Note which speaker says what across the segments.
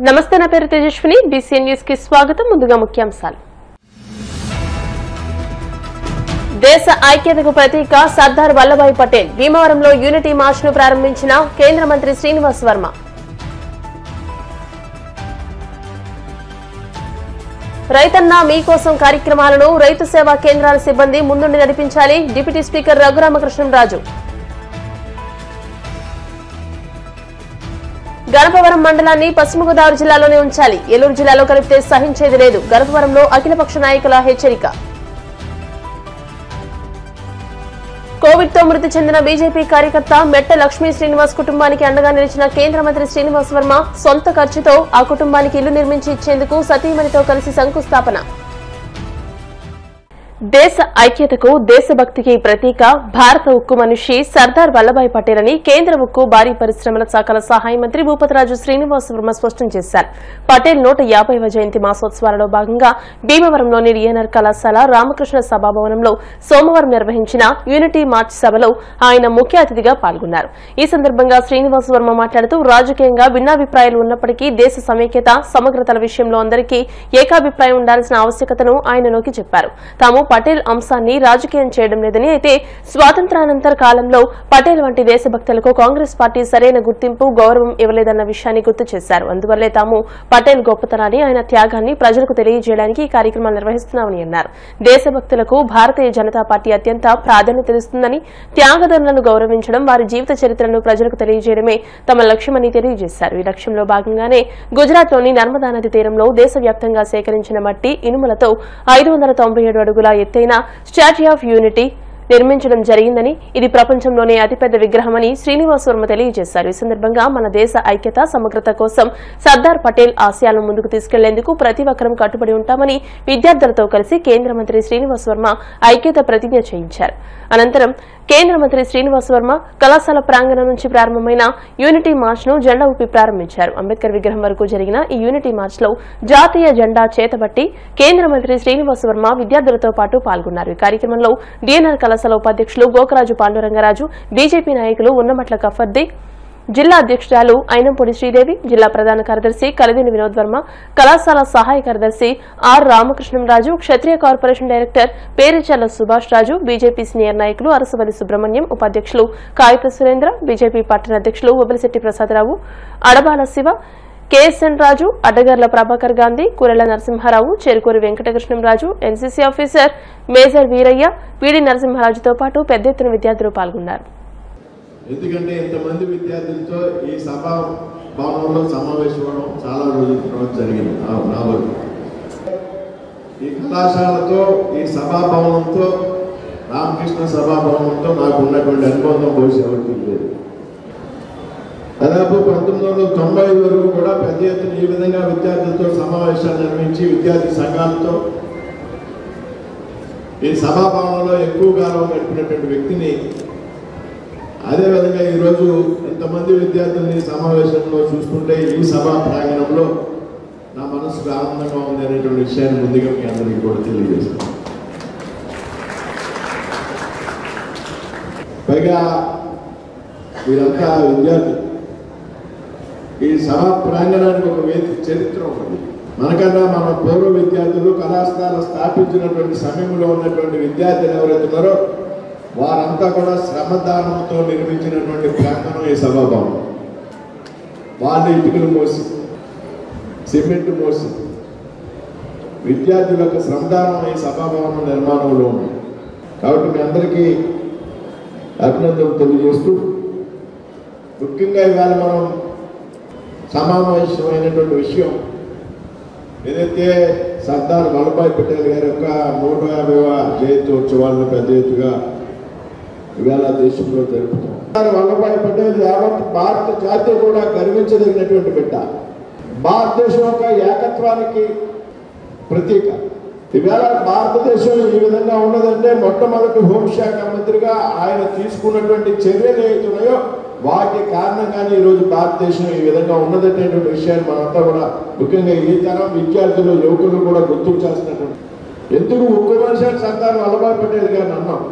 Speaker 1: నమస్తే నా పేరు తేజస్విని బీసీఎన్ న్యూస్ కి స్వాగతం ముందుగా ముఖ్యాంశాలు దేశ ఐక్యతకు ప్రతీక సర్దార్ వల్లభాయ్ పటేల్ భీమవరంలో యూనిటీ మార్చ్ ను ప్రారంభించిన కేంద్ర మంత్రి శ్రీనివాస్ వర్మ రైతన్న మీకోసం కార్యక్రమాలను రైతు సేవా కేంద్రాల సిబ్బంది ముందుండి నడిపించాలి డిప్యూటీ స్పీకర్ రఘురామకృష్ణంరాజు గణపవరం మండలాన్ని పశ్చిమ గోదావరి జిల్లాలోనే ఉంచాలి ఏలూరు జిల్లాలో కలిపితే సహించేది లేదు గణపవరంలో అఖిలపక్ష నాయకుల హెచ్చరిక కోవిడ్ తో మృతి చెందిన బీజేపీ కార్యకర్త మెట్ట లక్ష్మీ శ్రీనివాస్ కుటుంబానికి అండగా నిలిచిన కేంద్ర మంత్రి శ్రీనివాస్ వర్మ సొంత ఖర్చుతో ఆ కుటుంబానికి ఇల్లు నిర్మించి ఇచ్చేందుకు సతీమణితో కలిసి శంకుస్థాపన దేశ ఐక్యతకు దేశభక్తికి ప్రతీక భారత ఉక్కు మనిషి సర్దార్ వల్లభాయ్ పటేల్ అని కేంద్ర ఉక్కు భారీ పరిశ్రమల శాఖల సహాయ మంత్రి భూపతిరాజు శ్రీనివాస్ వర్మ స్పష్టం చేశారు. పటేల్ 150వ జయంతి మాసోత్సవాలలో భాగంగా భీమవరంలోని డిఎన్ఆర్ కళాశాల రామకృష్ణ సభాభవనంలో సోమవారం నిర్వహించిన యూనిటీ మార్చ్ సభలో ఆయన ముఖ్య అతిథిగా పాల్గొన్నారు. ఈ సందర్భంగా శ్రీనివాస్ వర్మ మాట్లాడుతూ రాజకీయంగా భిన్నాభిప్రాయాలు ఉన్నప్పటికీ దేశ సమైక్యత సమగ్రతల విషయంలో అందరికీ ఏకాభిప్రాయం ఉండాల్సిన ఆవశ్యకతను ఆయన నొక్కి చెప్పారు. తాము పటేల్ అంశాన్ని రాజకీయం చేయడం లేదని అయితే స్వాతంత్రానంతర కాలంలో పటేల్ వంటి దేశభక్తులకు కాంగ్రెస్ పార్టీ సరైన గుర్తింపు గౌరవం ఇవ్వలేదన్న విషయాన్ని గుర్తు చేశారు. అందువల్లే తాము పటేల్ గొప్పతనాన్ని ఆయన త్యాగాన్ని ప్రజలకు తెలియజేయడానికి ఈ కార్యక్రమాలు నిర్వహిస్తున్నామని అన్నారు. దేశభక్తులకు భారతీయ జనతా పార్టీ అత్యంత ప్రాధాన్యతనిస్తుందని త్యాగదనులను గౌరవించడం వారి జీవిత చరిత్రను ప్రజలకు తెలియజేయడమే తమ లక్ష్యమని తెలియజేశారు. ఈ లక్ష్యంలో భాగంగానే గుజరాత్లోని నర్మదా నది తీరంలో దేశవ్యాప్తంగా సేకరించిన మట్టి ఇనుములతో 597 అడుగుల ఎత్తైన స్టాచ్యూ ఆఫ్ యూనిటీ నిర్మించడం జరిగిందని ఇది ప్రపంచంలోనే అతిపెద్ద విగ్రహమని శ్రీనివాస్ వర్మ తెలియజేశారు. ఈ సందర్భంగా మన దేశ ఐక్యత సమగ్రత కోసం సర్దార్ పటేల్ ఆశయాలను ముందుకు తీసుకెళ్లేందుకు ప్రతి ఒక్కరం కట్టుబడి ఉంటామని విద్యార్థులతో కలిసి కేంద్ర మంత్రి శ్రీనివాస్ వర్మ ఐక్యత ప్రతిజ్ఞ చేయించారు. అనంతరం కేంద్ర మంత్రి శ్రీనివాస్ వర్మ కళాశాల ప్రాంగణం నుంచి ప్రారంభమైన యూనిటీ మార్చ్ ను జెండా ఊపి ప్రారంభించారు. అంబేద్కర్ విగ్రహం వరకు జరిగిన ఈ యూనిటీ మార్చ్ లో జాతీయ జెండా చేతబట్టి కేంద్ర మంత్రి శ్రీనివాస్ వర్మ విద్యార్థులతో పాటు పాల్గొన్నారు. ఈ కార్యక్రమంలో డిఎన్ఆర్ కళాశాల ఉపాధ్యక్షులు గోకరాజు పాండురంగరాజు, బీజేపీ నాయకులు ఉన్నమట్ల కఫర్ది, జిల్లా అధ్యక్షురాలు అయినంపూడి శ్రీదేవి, జిల్లా ప్రధాన కార్యదర్శి కలిదిని వినోద్ వర్మ, కళాశాల సహాయ కార్యదర్శి R Ramakrishnamraju, Kshatriya corporation director Perichala Subhash Raju, BJP senior నాయకులు అరసవల్లి సుబ్రహ్మణ్యం, ఉపాధ్యక్షులు కాగిత సురేంద్ర, బీజేపీ పట్టణ అధ్యక్షులు Ubalisetti Prasadarao, Adabala Siva, KSN Raju, Addagarla Prabhakar Gandhi, Kurella Narasimharao, Cherukuri Venkatakrishnamraju, NCC officer major Veeraiah, PD నరసింహారాజుతో పాటు పెద్ద ఎత్తున విద్యార్థులు పాల్గొన్నారు.
Speaker 2: ఎందుకంటే ఇంతమంది విద్యార్థులతో ఈ సభా భవనంలో సమావేశం చాలా రోజుల తర్వాత జరిగింది. ఈ కళాశాలతో ఈ సభాభవనంతో రామకృష్ణ సభాభవనంతో నాకు ఉన్నటువంటి అనుబంధం బహుశా ఎవరికి లేదు. దాదాపు 1995 వరకు కూడా పెద్ద ఎత్తున ఈ విధంగా విద్యార్థులతో సమావేశాలు నిర్వహించి విద్యార్థి సంఘాలతో ఈ సభాభవనంలో ఎక్కువ కాలం గడిపినటువంటి వ్యక్తిని, అదేవిధంగా ఈరోజు ఎంతమంది విద్యార్థుల్ని సమావేశంలో చూస్తుంటే ఈ సభా ప్రాంగణంలో నా మనసుకు ఆనందంగా ఉంది అనేటువంటి విషయాన్ని ముందుగా మీ అందరికీ కూడా తెలియజేస్తాను. పైగా వీరంతా విద్యార్థులు. ఈ సభా ప్రాంగణానికి ఒక వేదిక చరిత్ర ఉంది. మనకన్నా మన పూర్వ విద్యార్థులు కళాశాల స్థాపించినటువంటి సమయంలో ఉన్నటువంటి విద్యార్థులు ఎవరైతే ఉన్నారో వారంతా కూడా శ్రమదానంతో నిర్మించినటువంటి ప్రాంగణం ఈ సభాభవనం. వాళ్ళు ఇటుకలు మోసి సిమెంట్ మోసి విద్యార్థుల యొక్క శ్రమదానం ఈ సభాభవనం నిర్మాణంలో ఉంది. కాబట్టి మీ అందరికీ అభినందనలు తెలియజేస్తూ, ముఖ్యంగా ఇవాళ మనం సమావేశమైనటువంటి విషయం ఏదైతే సర్దార్ వల్లభాయ్ పటేల్ గారి యొక్క 150వ జయంతి ఉత్సవాలను పెద్ద ఎత్తుగా ఇవాళ దేశంలో జరుపుతాం. వల్లభాయ్ పటేల్ యావత్ భారత జాతి కూడా గర్వించదగినటువంటి బిడ్డ, భారతదేశం యొక్క ఏకత్వానికి ప్రతీక. ఇవాళ భారతదేశం ఈ విధంగా ఉన్నదంటే మొట్టమొదటి హోంశాఖ మంత్రిగా ఆయన తీసుకున్నటువంటి చర్యలు ఏవైతున్నాయో వాటి కారణంగానే ఈరోజు భారతదేశం ఈ విధంగా ఉన్నదనేటువంటి విషయాన్ని మనంతా కూడా ముఖ్యంగా ఈ తరం విద్యార్థులు యువకులు కూడా గుర్తించాల్సినటువంటి. ఎందుకు ఉక్కు మనిషి సర్దార్ వల్లభాయ్ పటేల్ గారిని అన్నాం,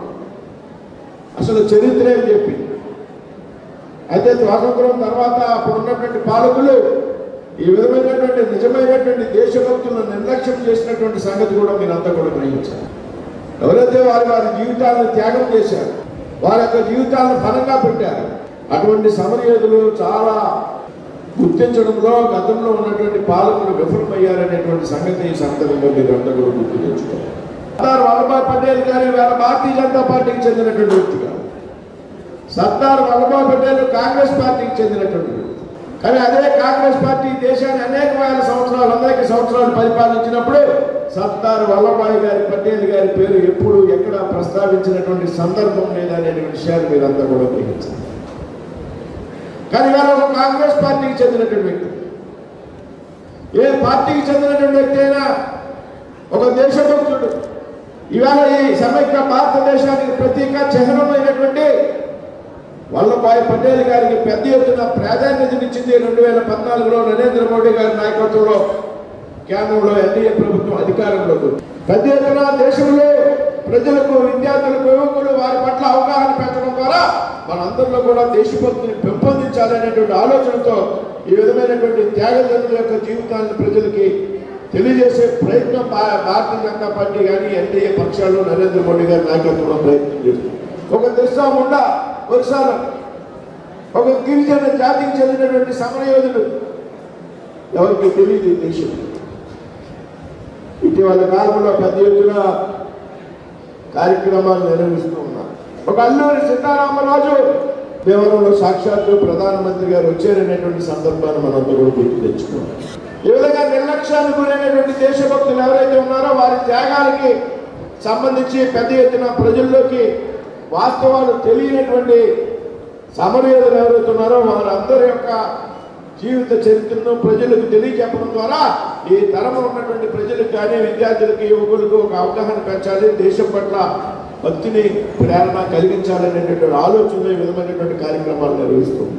Speaker 2: అసలు చరిత్ర ఏం చెప్పింది. అయితే స్వాతంత్రం తర్వాత అప్పుడు ఉన్నటువంటి పాలకులు ఈ విధమైనటువంటి నిజమైనటువంటి దేశభక్తులను నిర్లక్ష్యం చేసినటువంటి సంగతి కూడా మీరంతా కూడా గ్రహించారు. ఎవరైతే వారి జీవితాలను త్యాగం చేశారు, వారి యొక్క జీవితాలను ఫలంగా పెట్టారు, అటువంటి సమరయోధులు చాలా గుర్తించడంలో గతంలో ఉన్నటువంటి పాలకులు విఫలమయ్యారనేటువంటి సంగతి ఈ సందర్భంగా మీరంతా కూడా గుర్తు తెచ్చుకోవాలి. సర్దార్ వల్లభాయ్ పటేల్ గారు వేళ భారతీయ జనతా పార్టీకి చెందినటువంటి వ్యక్తి కాదు. సర్దార్ వల్లభాయ్ పటేల్ కాంగ్రెస్ పార్టీకి చెందినటువంటి వ్యక్తి. కానీ అదే కాంగ్రెస్ పార్టీ దేశాన్ని అనేక వేల సంవత్సరాలు, అందరికీ సంవత్సరాలు పరిపాలించినప్పుడు సర్దార్ వల్లభాయ్ గారి పటేల్ గారి పేరు ఎప్పుడు ఎక్కడ ప్రస్తావించినటువంటి సందర్భం లేదనే విషయాన్ని మీరంతా కూడా గ్రహించారు. కానీ ఇవాళ ఒక కాంగ్రెస్ పార్టీకి చెందినటువంటి వ్యక్తి, ఏ పార్టీకి చెందినటువంటి వ్యక్తి అయినా ఒక దేశభక్తుడు, ఇవాళ ఈ సమైక్య భారతదేశానికి ప్రతీక చిహ్నమైనటువంటి వల్లభాయ్ పటేల్ గారికి పెద్ద ఎత్తున ప్రాధాన్యతనిచ్చింది 2014లో నరేంద్ర మోడీ గారి నాయకత్వంలో కేంద్రంలో ఎన్డీఏ ప్రభుత్వం అధికారంలోకి. పెద్ద ఎత్తున దేశంలో ప్రజలకు, విద్యార్థులకు, యువకులు వారి పట్ల అవగాహన పెంచడం ద్వారా మనందరిలో కూడా దేశభక్తిని పెంపొందించాలనేటువంటి ఆలోచనతో ఈ విధమైనటువంటి త్యాగదనుల యొక్క జీవితాలను ప్రజలకి తెలియజేసే ప్రయత్నం భారతీయ జనతా పార్టీ కానీ ఎన్డీఏ పక్షాలు నరేంద్ర మోడీ గారి నాయకత్వంలో ప్రయత్నం చేస్తుంది. ఒక బిర్సా ముండా ఒరిస్సాలో ఒక గిరిజన జాతికి చెందినటువంటి సమరయోధుడు, ఎవరికి తెలియదు ఈ దేశం. ఇటీవల కాలంలో పెద్ద ఎత్తున కార్యక్రమాలు నిర్వహిస్తూ ఉన్నారు. ఒక అల్లూరి సీతారామరాజు దేవరంలో సాక్షాత్తు ప్రధానమంత్రి గారు వచ్చారనేటువంటి సందర్భాన్ని మనంతా కూడా గుర్తు తెచ్చుకున్నాం. ఈ విధంగా నిర్లక్ష్యానికి గురైనటువంటి దేశభక్తులు ఎవరైతే ఉన్నారో వారి త్యాగాలకి సంబంధించి పెద్ద ఎత్తున ప్రజల్లోకి వాస్తవాలు తెలియనటువంటి సమరయోధులు ఎవరైతే ఉన్నారో వారందరి యొక్క జీవిత చరిత్రను ప్రజలకు తెలియజెప్పడం ద్వారా ఈ తరం ఉన్నటువంటి ప్రజలకు కానీ, విద్యార్థులకి, యువకులకు ఒక అవగాహన పెంచాలి, దేశం పట్ల భక్తిని ప్రేరణ కలిగించాలనేటువంటి ఆలోచనలో ఈ విధమైనటువంటి కార్యక్రమాలు నిర్వహిస్తుంది.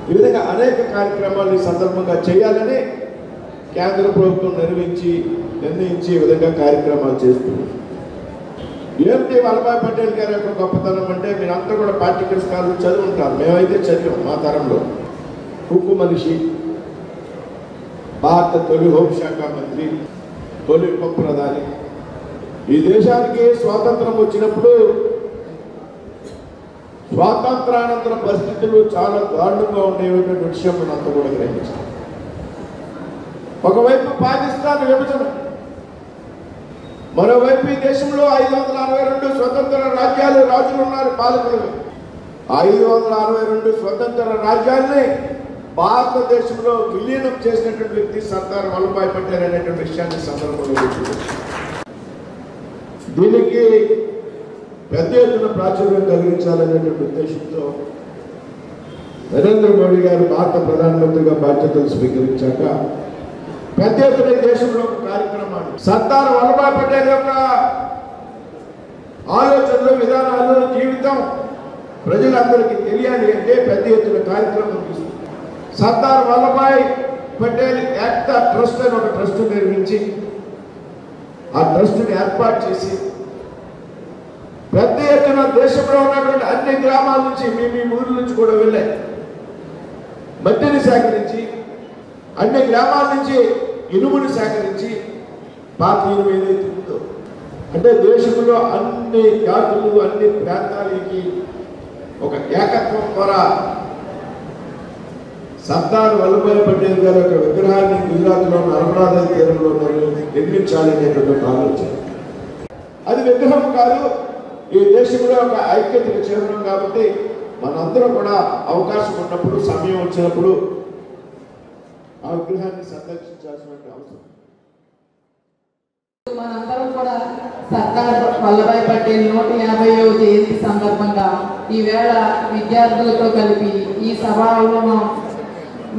Speaker 2: ఈ విధంగా అనేక కార్యక్రమాలు ఈ సందర్భంగా చేయాలని కేంద్ర ప్రభుత్వం నిర్ణయించి ఈ విధంగా కార్యక్రమాలు చేస్తుంది. ఏమిటి వల్లభాయ్ పటేల్ గారి యొక్క గొప్పతనం అంటే, మీరంతా కూడా పార్టికల్ స్కాలర్లు చదువుంటారు, మేమైతే చదివాం మా తరంలో. ఉక్కు మనిషి, భారత తొలి హోంశాఖ మంత్రి, తొలి ఉప ప్రధాని. ఈ దేశానికి స్వాతంత్రం వచ్చినప్పుడు స్వాతంత్రానంతర పరిస్థితులు చాలా దారుణంగా ఉండేటువంటి విషయం మనంతా కూడా గ్రహించాం. ఒకవైపు పాకిస్తాన్ విభజన, మరోవైపు ఈ దేశంలో 562 స్వతంత్ర రాజ్యాలు, రాజులు ఉన్నారు, పాలకులు. 562 స్వతంత్ర రాజ్యాల్ని భారతదేశంలో విలీనం చేసినటువంటి వ్యక్తి సర్దార్ వల్లభాయ్ పటేల్ అనేటువంటి విషయాన్ని సందర్భంలో దీనికి పెద్ద ఎత్తున ప్రాచుర్యం కలిగించాలనేటువంటి ఉద్దేశంతో నరేంద్ర మోడీ గారు భారత ప్రధానమంత్రిగా బాధ్యతలు స్వీకరించాక పెద్ద ఎత్తున దేశంలో ఒక కార్యక్రమాన్ని, సర్దార్ వల్లభాయ్ పటేల్ యొక్క ఆలోచనలు, విధానాలు, జీవితం ప్రజలందరికీ తెలియాలి అంటే పెద్ద ఎత్తున కార్యక్రమం తీసుకుంది. సర్దార్ వల్లభాయ్ పటేల్ యాక్ట్ ట్రస్ట్ అని ఒక ట్రస్ట్ నిర్మించి ఆ ట్రస్ట్ని ఏర్పాటు చేసి పెద్ద ఎత్తున దేశంలో ఉన్నటువంటి అన్ని గ్రామాల నుంచి, మీ ఊరి నుంచి కూడా వెళ్ళాయి, మట్టిని సేకరించి, అన్ని గ్రామాల నుంచి ఇనుముని సేకరించి, పాత ఇనుము ఏదైతే ఉందో అంటే దేశంలో అన్ని జాతులు, అన్ని ప్రాంతాలకి ఒక ఏకత్వం ద్వారా సర్దార్ వల్లభాయ్ పటేల్ గారి యొక్క విగ్రహాన్ని గుజరాత్లో నర్మదా నది తీరంలో నిర్మించాలనేటువంటి ఆలోచన. అది విగ్రహం కాదు, ఈ దేశంలో ఒక ఐక్యతకు చేరడం. కాబట్టి మనందరం కూడా అవకాశం ఉన్నప్పుడు, సమయం వచ్చినప్పుడు ఆ విగ్రహాన్ని సందర్శించాల్సిన అవసరం.
Speaker 3: మనందరం కూడా సర్దార్ వల్లభాయ్ పటేల్ 150వ జయంతి సందర్భంగా ఈవేళ విద్యార్థులతో కలిపి ఈ సభలో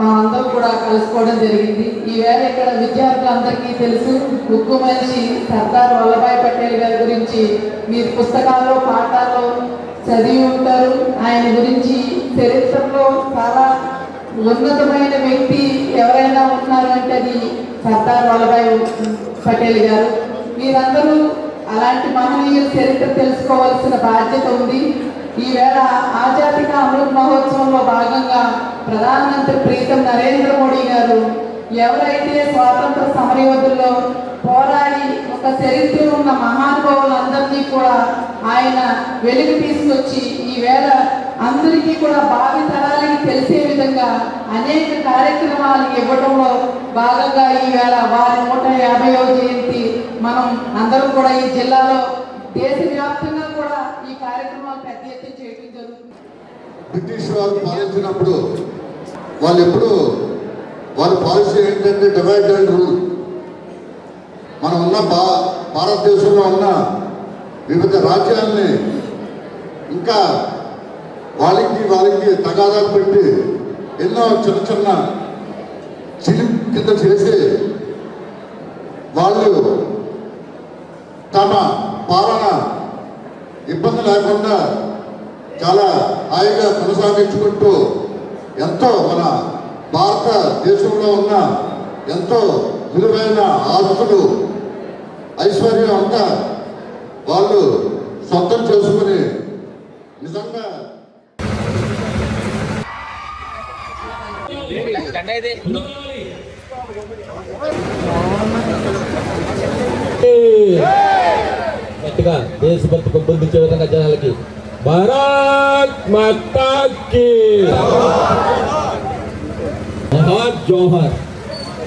Speaker 3: అందరం కూడా కలుసుకోవడం జరిగింది. ఈవేళ ఇక్కడ విద్యార్థులందరికీ తెలుసు, ఉక్కు మనిషి సర్దార్ వల్లభాయ్ పటేల్ గారి గురించి మీరు పుస్తకాల్లో, పాఠాల్లో చదివి ఉంటారు. ఆయన గురించి చరిత్రలో చాలా ఉన్నతమైన వ్యక్తి ఎవరైనా ఉన్నారంటే అది సర్దార్ వల్లభాయ్ పటేల్ గారు. మీరందరూ అలాంటి మహనీయుల చరిత్ర తెలుసుకోవాల్సిన బాధ్యత ఉంది. ఈవేళ ఆజాదీ కా అమృత్ మహోత్సవంలో భాగంగా ప్రధానమంత్రి ప్రీతం నరేంద్ర మోడీ గారు ఎవరైతే స్వాతంత్ర సమరయోధుల్లో పోరాడి ఒక చరిత్ర ఉన్న మహానుభావులందరినీ కూడా ఆయన వెలుగు తీసుకొచ్చి ఈవేళ అందరికీ కూడా భావి తరాలకి తెలిసే విధంగా అనేక కార్యక్రమాలు ఇవ్వడంలో భాగంగా ఈవేళ వారి 150వ జయంతి మనం అందరం కూడా ఈ జిల్లాలో దేశవ్యాప్తంగా కూడా ఈ కార్యక్రమాలు పెద్ద ఎత్తున చేయడం జరుగుతుంది.
Speaker 2: బ్రిటిష్ వాళ్ళు పాలించినప్పుడు వాళ్ళ పాలసీ ఏంటంటే డివైడ్ అండ్ రూల్. మనం ఉన్న భారతదేశంలో ఉన్న వివిధ రాజ్యాలని ఇంకా వాళ్ళకి తగాదాలు పెట్టి ఎన్నో చిన్న చిలిం కింద చేసి వాళ్ళు తమ పాలన ఇబ్బంది లేకుండా చాలా హాయిగా కొనసాగించుకుంటూ ఎంతో మన భారతదేశంలో ఉన్న ఎంతో విలువైన ఆస్తులు ఐశ్వర్యం అంతా వాళ్ళు సొంతం చేసుకుని నిజంగా
Speaker 4: గట్టిగా దేశభక్తి పెంపొందించే విధంగా జనాలకి భారత్ మాతా కీ జోహార్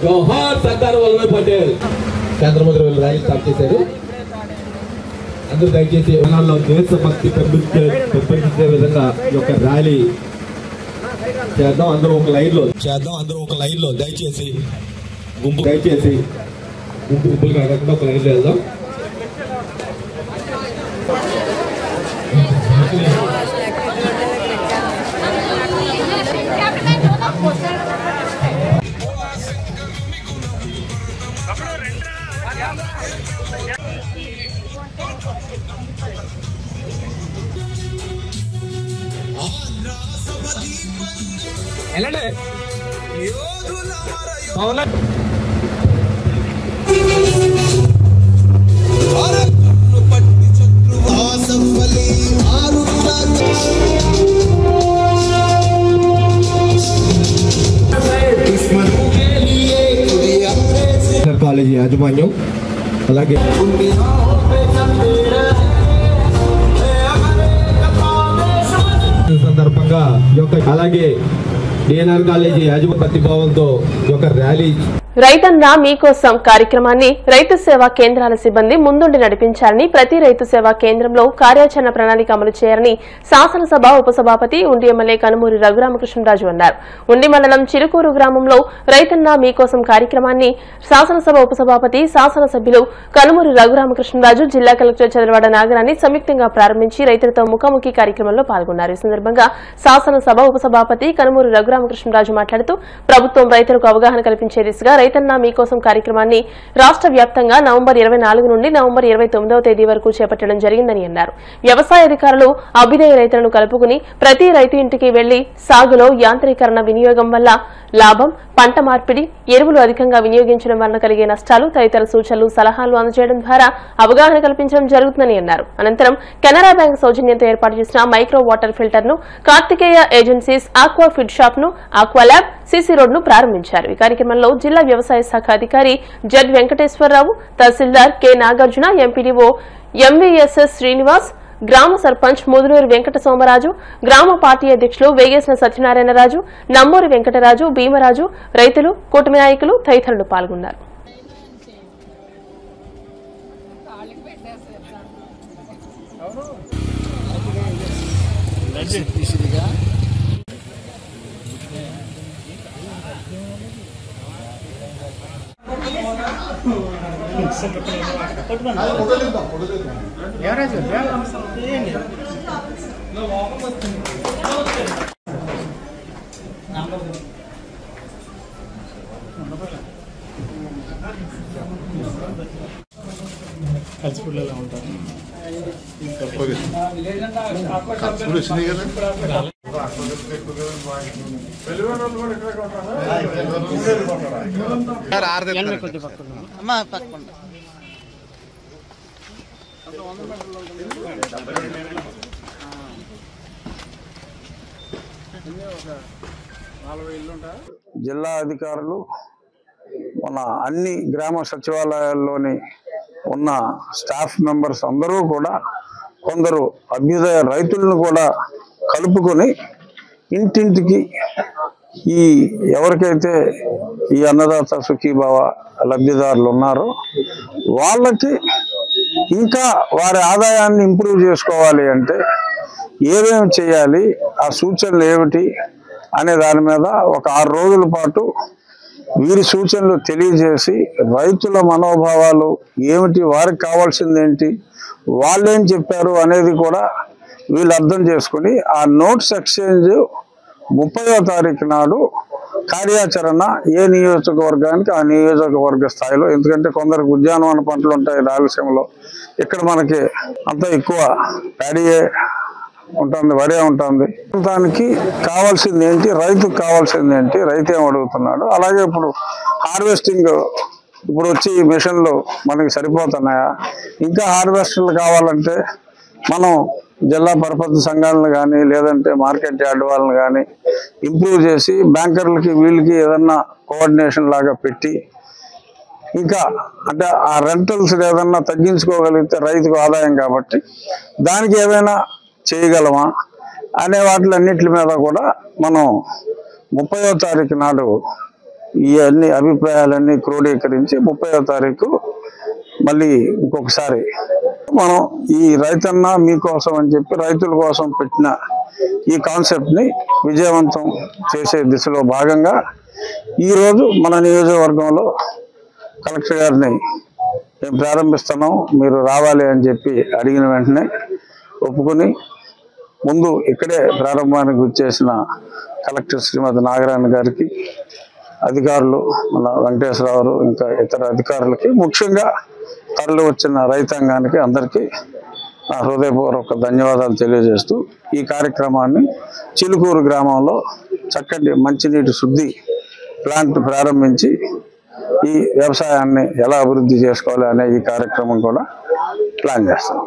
Speaker 4: జోహార్ సర్దార్ వల్లభాయ్ పటేల్. కేంద్ర మంత్రి వాళ్ళు ర్యాలీ స్టార్ట్ చేశారు. అందరూ దయచేసి జనాల్లో దేశభక్తి పెంపొందించే విధంగా ఈ యొక్క ర్యాలీ చేద్దాం. అందరూ ఒక లైన్ లో దయచేసి గుంపులు కాకుండా ఒక లైన్లో వెళ్దాం. కాలేజీ యాజమాన్యం అలాగే సందర్భంగా అలాగే డిఎన్ఆర్ కాలేజీ యాజమాన్య ప్రతిభావంతో ఈ యొక్క ర్యాలీ
Speaker 1: రైతన్న మీకోసం కార్యక్రమాన్ని రైతు సేవా కేంద్రాల సిబ్బంది ముందుండి నడిపించాలని, ప్రతి రైతు సేవా కేంద్రంలో కార్యాచరణ ప్రణాళిక అమలు చేయాలని శాసనసభ ఉపసభాపతి ఉండి ఎమ్మెల్యే కనుమూరి రఘురామకృష్ణరాజు అన్నారు. ఉండి మండలం చిరుకూరు గ్రామంలో రైతన్న మీకోసం కార్యక్రమాన్ని శాసనసభ ఉపసభాపతి శాసనసభ్యులు కనుమూరి రఘురామకృష్ణరాజు, జిల్లా కలెక్టర్ చంద్రవాడ నాగరాణి సంయుక్తంగా ప్రారంభించి రైతులతో ముఖాముఖి కార్యక్రమంలో పాల్గొన్నారు. ఈ సందర్భంగా శాసనసభ ఉపసభాపతి కనుమూరి రఘురామకృష్ణరాజు మాట్లాడుతూ ప్రభుత్వం రైతులకు అవగాహన కల్పించే దిశగా రైతన్న మీకోసం కార్యక్రమాన్ని రాష్ట్ర వ్యాప్తంగా నవంబర్ 24 నుండి నవంబర్ 29వ తేదీ వరకు చేపట్టడం జరిగిందని అన్నారు. వ్యవసాయ అధికారులు అభ్యుదయ రైతులను కలుపుకుని ప్రతి రైతు ఇంటికి వెళ్లి సాగులో యాంత్రీకరణ వినియోగం వల్ల లాభం, పంట మార్పిడి, ఎరువులు అధికంగా వినియోగించడం వలన కలిగే నష్టాలు తదితర సూచనలు, సలహాలు అందజేయడం ద్వారా అవగాహన కల్పించడం జరుగుతుందని అన్నారు. అనంతరం కెనరా బ్యాంక్ సౌజన్యంతో ఏర్పాటు చేసిన మైక్రో వాటర్ ఫిల్టర్ ను, కార్తికేయ ఏజెన్సీస్ ఆక్వా ఫిడ్ షాప్ ను, ఆక్వా ల్యాబ్, సీసీ రోడ్ ను ప్రారంభించారు. ఈ కార్యక్రమంలో జిల్లా వ్యవసాయ శాఖ అధికారి జడ్ వెంకటేశ్వరరావు, తహసీల్దార్ కె నాగార్జున, ఎంపీడీఓ ఎంవీఎస్ఎస్ శ్రీనివాస్, గ్రామ సర్పంచ్ ముదునూరు వెంకట సోమరాజు, గ్రామ పార్టీ అధ్యక్షులు వేగేసిన సత్యనారాయణరాజు, నమ్మూరి వెంకటరాజు, భీమరాజు, రైతులు, కూటమి నాయకులు తదితరులు పాల్గొన్నారు.
Speaker 5: కలిసిపుల్లలో ఉంటారు.
Speaker 6: జిల్లా అధికారులు మన అన్ని గ్రామ సచివాలయాల్లోని ఉన్న స్టాఫ్ మెంబర్స్ అందరూ కూడా కొందరు అభ్యుదయ రైతులను కూడా కలుపుకొని ఇంటింటికి ఈ ఎవరికైతే ఈ అన్నదాత సుఖీభావ లబ్ధిదారులు ఉన్నారో వాళ్ళకి ఇంకా వారి ఆదాయాన్ని ఇంప్రూవ్ చేసుకోవాలి అంటే ఏమేమి చేయాలి, ఆ సూచనలు ఏమిటి అనే దాని మీద ఒక 6 రోజుల పాటు వీరి సూచనలు తెలియజేసి రైతుల మనోభావాలు ఏమిటి, వారికి కావాల్సింది ఏంటి, వాళ్ళేం చెప్పారు అనేది కూడా వీళ్ళు అర్థం చేసుకుని ఆ నోట్స్ ఎక్స్చేంజ్ 30వ తారీఖు నాడు కార్యాచరణ ఏ నియోజకవర్గానికి ఆ నియోజకవర్గ స్థాయిలో, ఎందుకంటే కొందరికి ఉద్యానవన పంటలు ఉంటాయి రాయలసీమలో, ఇక్కడ మనకి అంత ఎక్కువ ప్యాడీయే ఉంటుంది, వరే ఉంటుంది. దానికి కావాల్సింది ఏంటి, రైతుకు కావాల్సింది ఏంటి, రైతు ఏం అడుగుతున్నాడు, అలాగే ఇప్పుడు హార్వెస్టింగ్ ఇప్పుడు వచ్చి మిషన్లు మనకి సరిపోతున్నాయా, ఇంకా హార్వెస్టర్లు కావాలంటే మనం జిల్లా పరపతి సంఘాలను కానీ లేదంటే మార్కెట్ యార్డ్ వాళ్ళని కానీ ఇంప్రూవ్ చేసి బ్యాంకర్లకి వీళ్ళకి ఏదన్నా కోఆర్డినేషన్ లాగా పెట్టి ఇంకా అంటే ఆ రెంటల్స్ ఏదన్నా తగ్గించుకోగలిగితే రైతుకు ఆదాయం కాబట్టి దానికి ఏదైనా చేయగలమా అనే వాటిలన్నిటి మీద కూడా మనం 30వ తారీఖు నాడు ఈ అన్ని అభిప్రాయాలన్నీ క్రోడీకరించి 30వ తారీఖు మళ్ళీ ఇంకొకసారి మనం ఈ రైతన్న మీకోసం అని చెప్పి రైతుల కోసం పెట్టిన ఈ కాన్సెప్ట్ని విజయవంతం చేసే దిశలో భాగంగా ఈరోజు మన నియోజకవర్గంలో కలెక్టర్ గారిని మేము ప్రారంభిస్తున్నాం, మీరు రావాలి అని చెప్పి అడిగిన వెంటనే ఒప్పుకొని ముందు ఇక్కడే ప్రారంభానికి వచ్చేసిన కలెక్టర్ శ్రీమతి నాగరాణి గారికి, అధికారులు మన వెంకటేశ్వరరావు ఇంకా ఇతర అధికారులకి, ముఖ్యంగా తరలి వచ్చిన రైతాంగానికి అందరికీ నా హృదయపూర్వక ధన్యవాదాలు తెలియజేస్తూ ఈ కార్యక్రమాన్ని చిలుకూరు గ్రామంలో చక్కటి మంచినీటి శుద్ధి ప్లాంట్ ప్రారంభించి ఈ వ్యవసాయాన్ని ఎలా అభివృద్ధి చేసుకోవాలి అనే ఈ కార్యక్రమం కూడా ప్లాన్ చేస్తాం.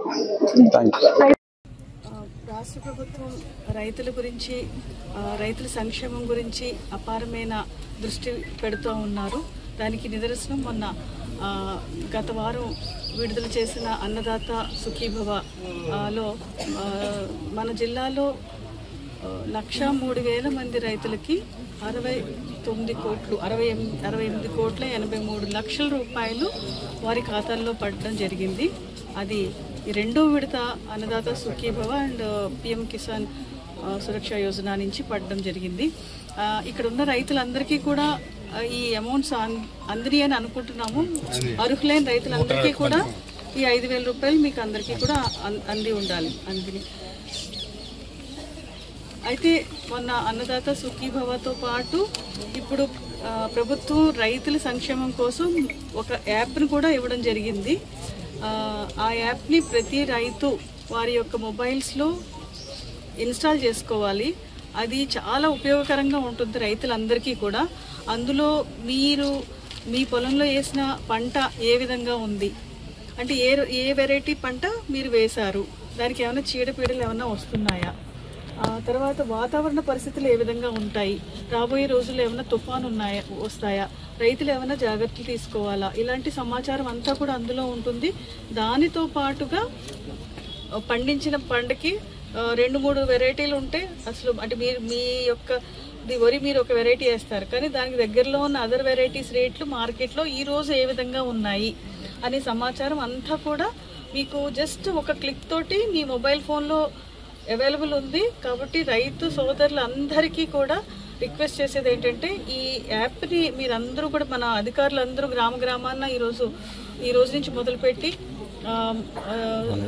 Speaker 6: Thank you.
Speaker 7: రాష్ట్ర ప్రభుత్వం రైతుల గురించి, రైతుల సంక్షేమం గురించి అపారమైన దృష్టి పెడుతూ ఉన్నారు. దానికి నిదర్శనం మొన్న గత వారం విడుదల చేసిన అన్నదాత సుఖీభవలో మన జిల్లాలో 1,03,000 మంది రైతులకి 68 కోట్ల 83 లక్షల రూపాయలు వారి ఖాతాల్లో పడడం జరిగింది. అది ఈ 2వ విడత అన్నదాత సుఖీభవ అండ్ పిఎం కిసాన్ సురక్ష యోజన నుంచి పడడం జరిగింది. ఇక్కడ ఉన్న రైతులందరికీ కూడా ఈ అమౌంట్స్ అందిని అని అనుకుంటున్నాము. అర్హులైన రైతులందరికీ కూడా ఈ 5,000 రూపాయలు మీకు అందరికీ కూడా అంది ఉండాలి. అందిని అయితే మొన్న అన్నదాత సుఖీభవతో పాటు ఇప్పుడు ప్రభుత్వం రైతుల సంక్షేమం కోసం ఒక యాప్ను కూడా ఇవ్వడం జరిగింది. ఆ యాప్ని ప్రతి రైతు వారి యొక్క మొబైల్స్లో ఇన్స్టాల్ చేసుకోవాలి. అది చాలా ఉపయోగకరంగా ఉంటుంది రైతులందరికీ కూడా. అందులో మీరు మీ పొలంలో వేసిన పంట ఏ విధంగా ఉంది, అంటే ఏ వెరైటీ పంట మీరు వేశారు, దానికి ఏమైనా చీడపీడలు ఏమైనా వస్తున్నాయా, తర్వాత వాతావరణ పరిస్థితులు ఏ విధంగా ఉంటాయి, రాబోయే రోజుల్లో ఏమైనా తుఫాను వస్తాయా, రైతులు ఏమైనా జాగ్రత్తలు తీసుకోవాలా, ఇలాంటి సమాచారం అంతా కూడా అందులో ఉంటుంది. దానితో పాటుగా పండించిన పంటకి 2-3 వెరైటీలు ఉంటే అసలు అంటే మీ యొక్క వరి మీరు ఒక వెరైటీ వేస్తారు, కానీ దానికి దగ్గరలో ఉన్న అదర్ వెరైటీస్ రేట్లు మార్కెట్లో ఈరోజు ఏ విధంగా ఉన్నాయి అనే సమాచారం అంతా కూడా మీకు జస్ట్ ఒక క్లిక్ తోటి మీ మొబైల్ ఫోన్లో అవైలబుల్ ఉంది. కాబట్టి రైతు సోదరులందరికీ కూడా రిక్వెస్ట్ చేసేది ఏంటంటే ఈ యాప్ని మీరందరూ కూడా, మన అధికారులందరూ గ్రామాన్న ఈ రోజు నుంచి మొదలుపెట్టి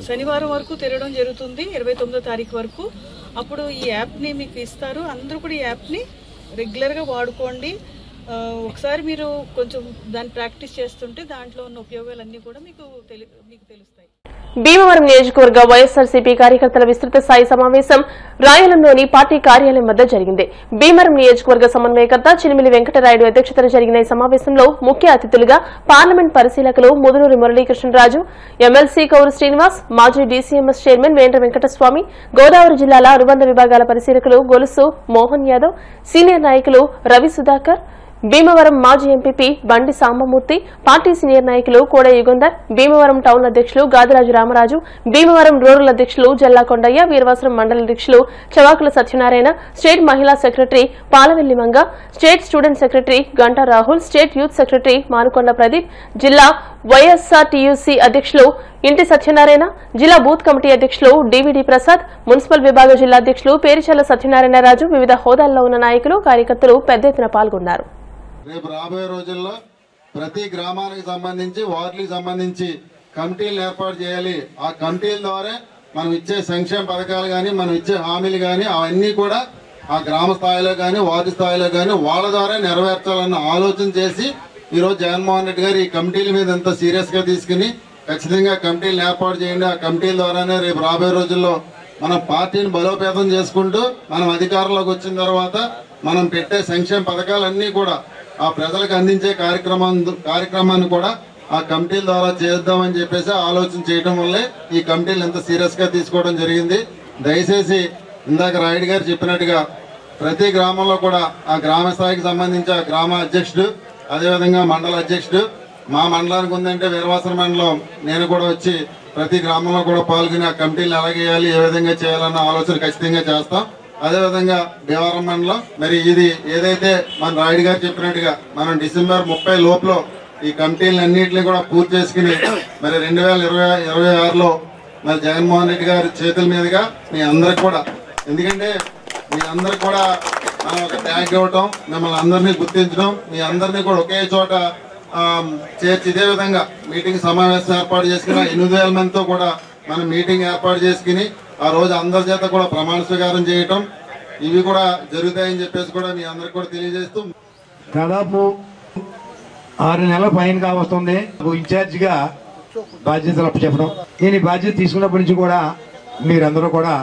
Speaker 7: శనివారం వరకు తిరగడం జరుగుతుంది, 29వ తారీఖు వరకు. అప్పుడు ఈ యాప్ని మీకు ఇస్తారు. అందరూ కూడా ఈ యాప్ని రెగ్యులర్గా వాడుకోండి. ఒకసారి మీరు కొంచెం దాన్ని ప్రాక్టీస్ చేస్తుంటే దాంట్లో ఉన్న ఉపయోగాలన్నీ కూడా మీకు తెలుస్తాయి.
Speaker 1: భీమవరం నియోజకవర్గ వైఎస్ఆర్సీపీ కార్యకర్తల విస్తృత స్థాయి సమావేశం రాయలంలోని పార్టీ కార్యాలయం వద్ద జరిగింది. భీమవరం నియోజకవర్గ సమన్వయకర్త చినిమిలి వెంకటరాయుడు అధ్యక్షతన జరిగిన ఈ సమావేశంలో ముఖ్య అతిథులుగా పార్లమెంట్ పరిశీలకులు ముదునూరి మురళీకృష్ణరాజు, ఎమ్మెల్సీ కౌరు శ్రీనివాస్, మాజీ డీసీఎంఎస్ చైర్మన్ వేంద్ర వెంకటస్వామి, గోదావరి జిల్లాల అనుబంధ విభాగాల పరిశీలకులు గొలుసు మోహన్ యాదవ్, సీనియర్ నాయకులు రవి సుధాకర్, భీమవరం మాజీ ఎంపీపీ బండి సాంబమూర్తి, పార్టీ సీనియర్ నాయకులు కోడ యుగంధర్, భీమవరం టౌన్ అధ్యక్షులు గాదిరాజు రామరాజు, భీమవరం రూరల్ అధ్యక్షులు జల్లా కొండయ్య, వీరవాసరం మండల అధ్యక్షులు చవాకుల సత్యనారాయణ, స్టేట్ మహిళా secretary Palavelli Manga, state student secretary Ganta Rahul, state youth secretary Manukonda Pradeep, జిల్లా వైఎస్ఆర్టీయూసీ అధ్యక్షులు ఇంటి సత్యనారాయణ, జిల్లా బూత్ కమిటీ అధ్యక్షులు డివిడి ప్రసాద్, మున్సిపల్ విభాగ జిల్లా అధ్యక్షులు పేరిచల్ల సత్యనారాయణరాజు, వివిధ హోదాల్లో ఉన్న నాయకులు కార్యకర్తలు పెద్ద ఎత్తున పాల్గొన్నారు.
Speaker 8: రేపు రాబోయే రోజుల్లో ప్రతి గ్రామానికి సంబంధించి వార్డులకు సంబంధించి కమిటీలు ఏర్పాటు చేయాలి. ఆ కమిటీల ద్వారా మనం ఇచ్చే సంక్షేమ పథకాలు కానీ మనం ఇచ్చే హామీలు కానీ అవన్నీ కూడా ఆ గ్రామ స్థాయిలో కానీ వార్డు స్థాయిలో కానీ వాళ్ళ ద్వారా నెరవేర్చాలన్న ఆలోచన చేసి ఈరోజు జగన్మోహన్ రెడ్డి గారు ఈ కమిటీల మీద ఎంత సీరియస్గా తీసుకుని ఖచ్చితంగా కమిటీలను ఏర్పాటు చేయండి. ఆ కమిటీల ద్వారానే రేపు రాబోయే రోజుల్లో మనం పార్టీని బలోపేతం చేసుకుంటూ మనం అధికారంలోకి వచ్చిన తర్వాత మనం పెట్టే సంక్షేమ పథకాలన్నీ కూడా ఆ ప్రజలకు అందించే కార్యక్రమాన్ని కూడా ఆ కమిటీల ద్వారా చేద్దామని చెప్పేసి ఆలోచన చేయడం వల్లే ఈ కమిటీలు ఎంత సీరియస్గా తీసుకోవడం జరిగింది. దయచేసి ఇందాక రాయుడు గారు చెప్పినట్టుగా ప్రతి గ్రామంలో కూడా ఆ గ్రామ స్థాయికి సంబంధించి ఆ గ్రామ అధ్యక్షుడు, అదేవిధంగా మండల అధ్యక్షుడు, మా మండలానికి ఉందంటే వీరవాసర మండలం నేను కూడా వచ్చి ప్రతి గ్రామంలో కూడా పాల్గొని ఆ కమిటీలు ఎలాగేయాలి, ఏ విధంగా చేయాలన్న ఆలోచన ఖచ్చితంగా చేస్తాం. అదేవిధంగా భీమవరం మండలం మరి ఇది ఏదైతే మన రాయుడు గారు చెప్పినట్టుగా మనం డిసెంబర్ 30 లోపల ఈ కమిటీలను అన్నింటినీ కూడా పూర్తి చేసుకుని మరి 2026లో మరి జగన్మోహన్ రెడ్డి గారి చేతుల మీదుగా మీ అందరికి కూడా, ఎందుకంటే మీ అందరికి కూడా మనం ఒక ట్యాగ్ ఇవ్వటం, మిమ్మల్ని అందరినీ గుర్తించడం, మీ అందరినీ కూడా ఒకే చోట చేర్చి ఇదే విధంగా మీటింగ్ సమావేశం ఏర్పాటు చేసుకుని 8,000 మందితో కూడా మనం మీటింగ్ ఏర్పాటు చేసుకుని ఆ రోజు అందరి చేత కూడా ప్రమాణ స్వీకారం చేయటం ఇవి కూడా జరుగుతాయని చెప్పేసి కూడా మీ అందరికి కూడా తెలియజేస్తూ
Speaker 9: దాదాపు 6 నెలల పైన కావస్తుంది ఇన్ఛార్జిగా బాధ్యతలు అప్పచెప్పడం. నేను ఈ బాధ్యత తీసుకున్నప్పటి నుంచి కూడా మీరందరూ కూడా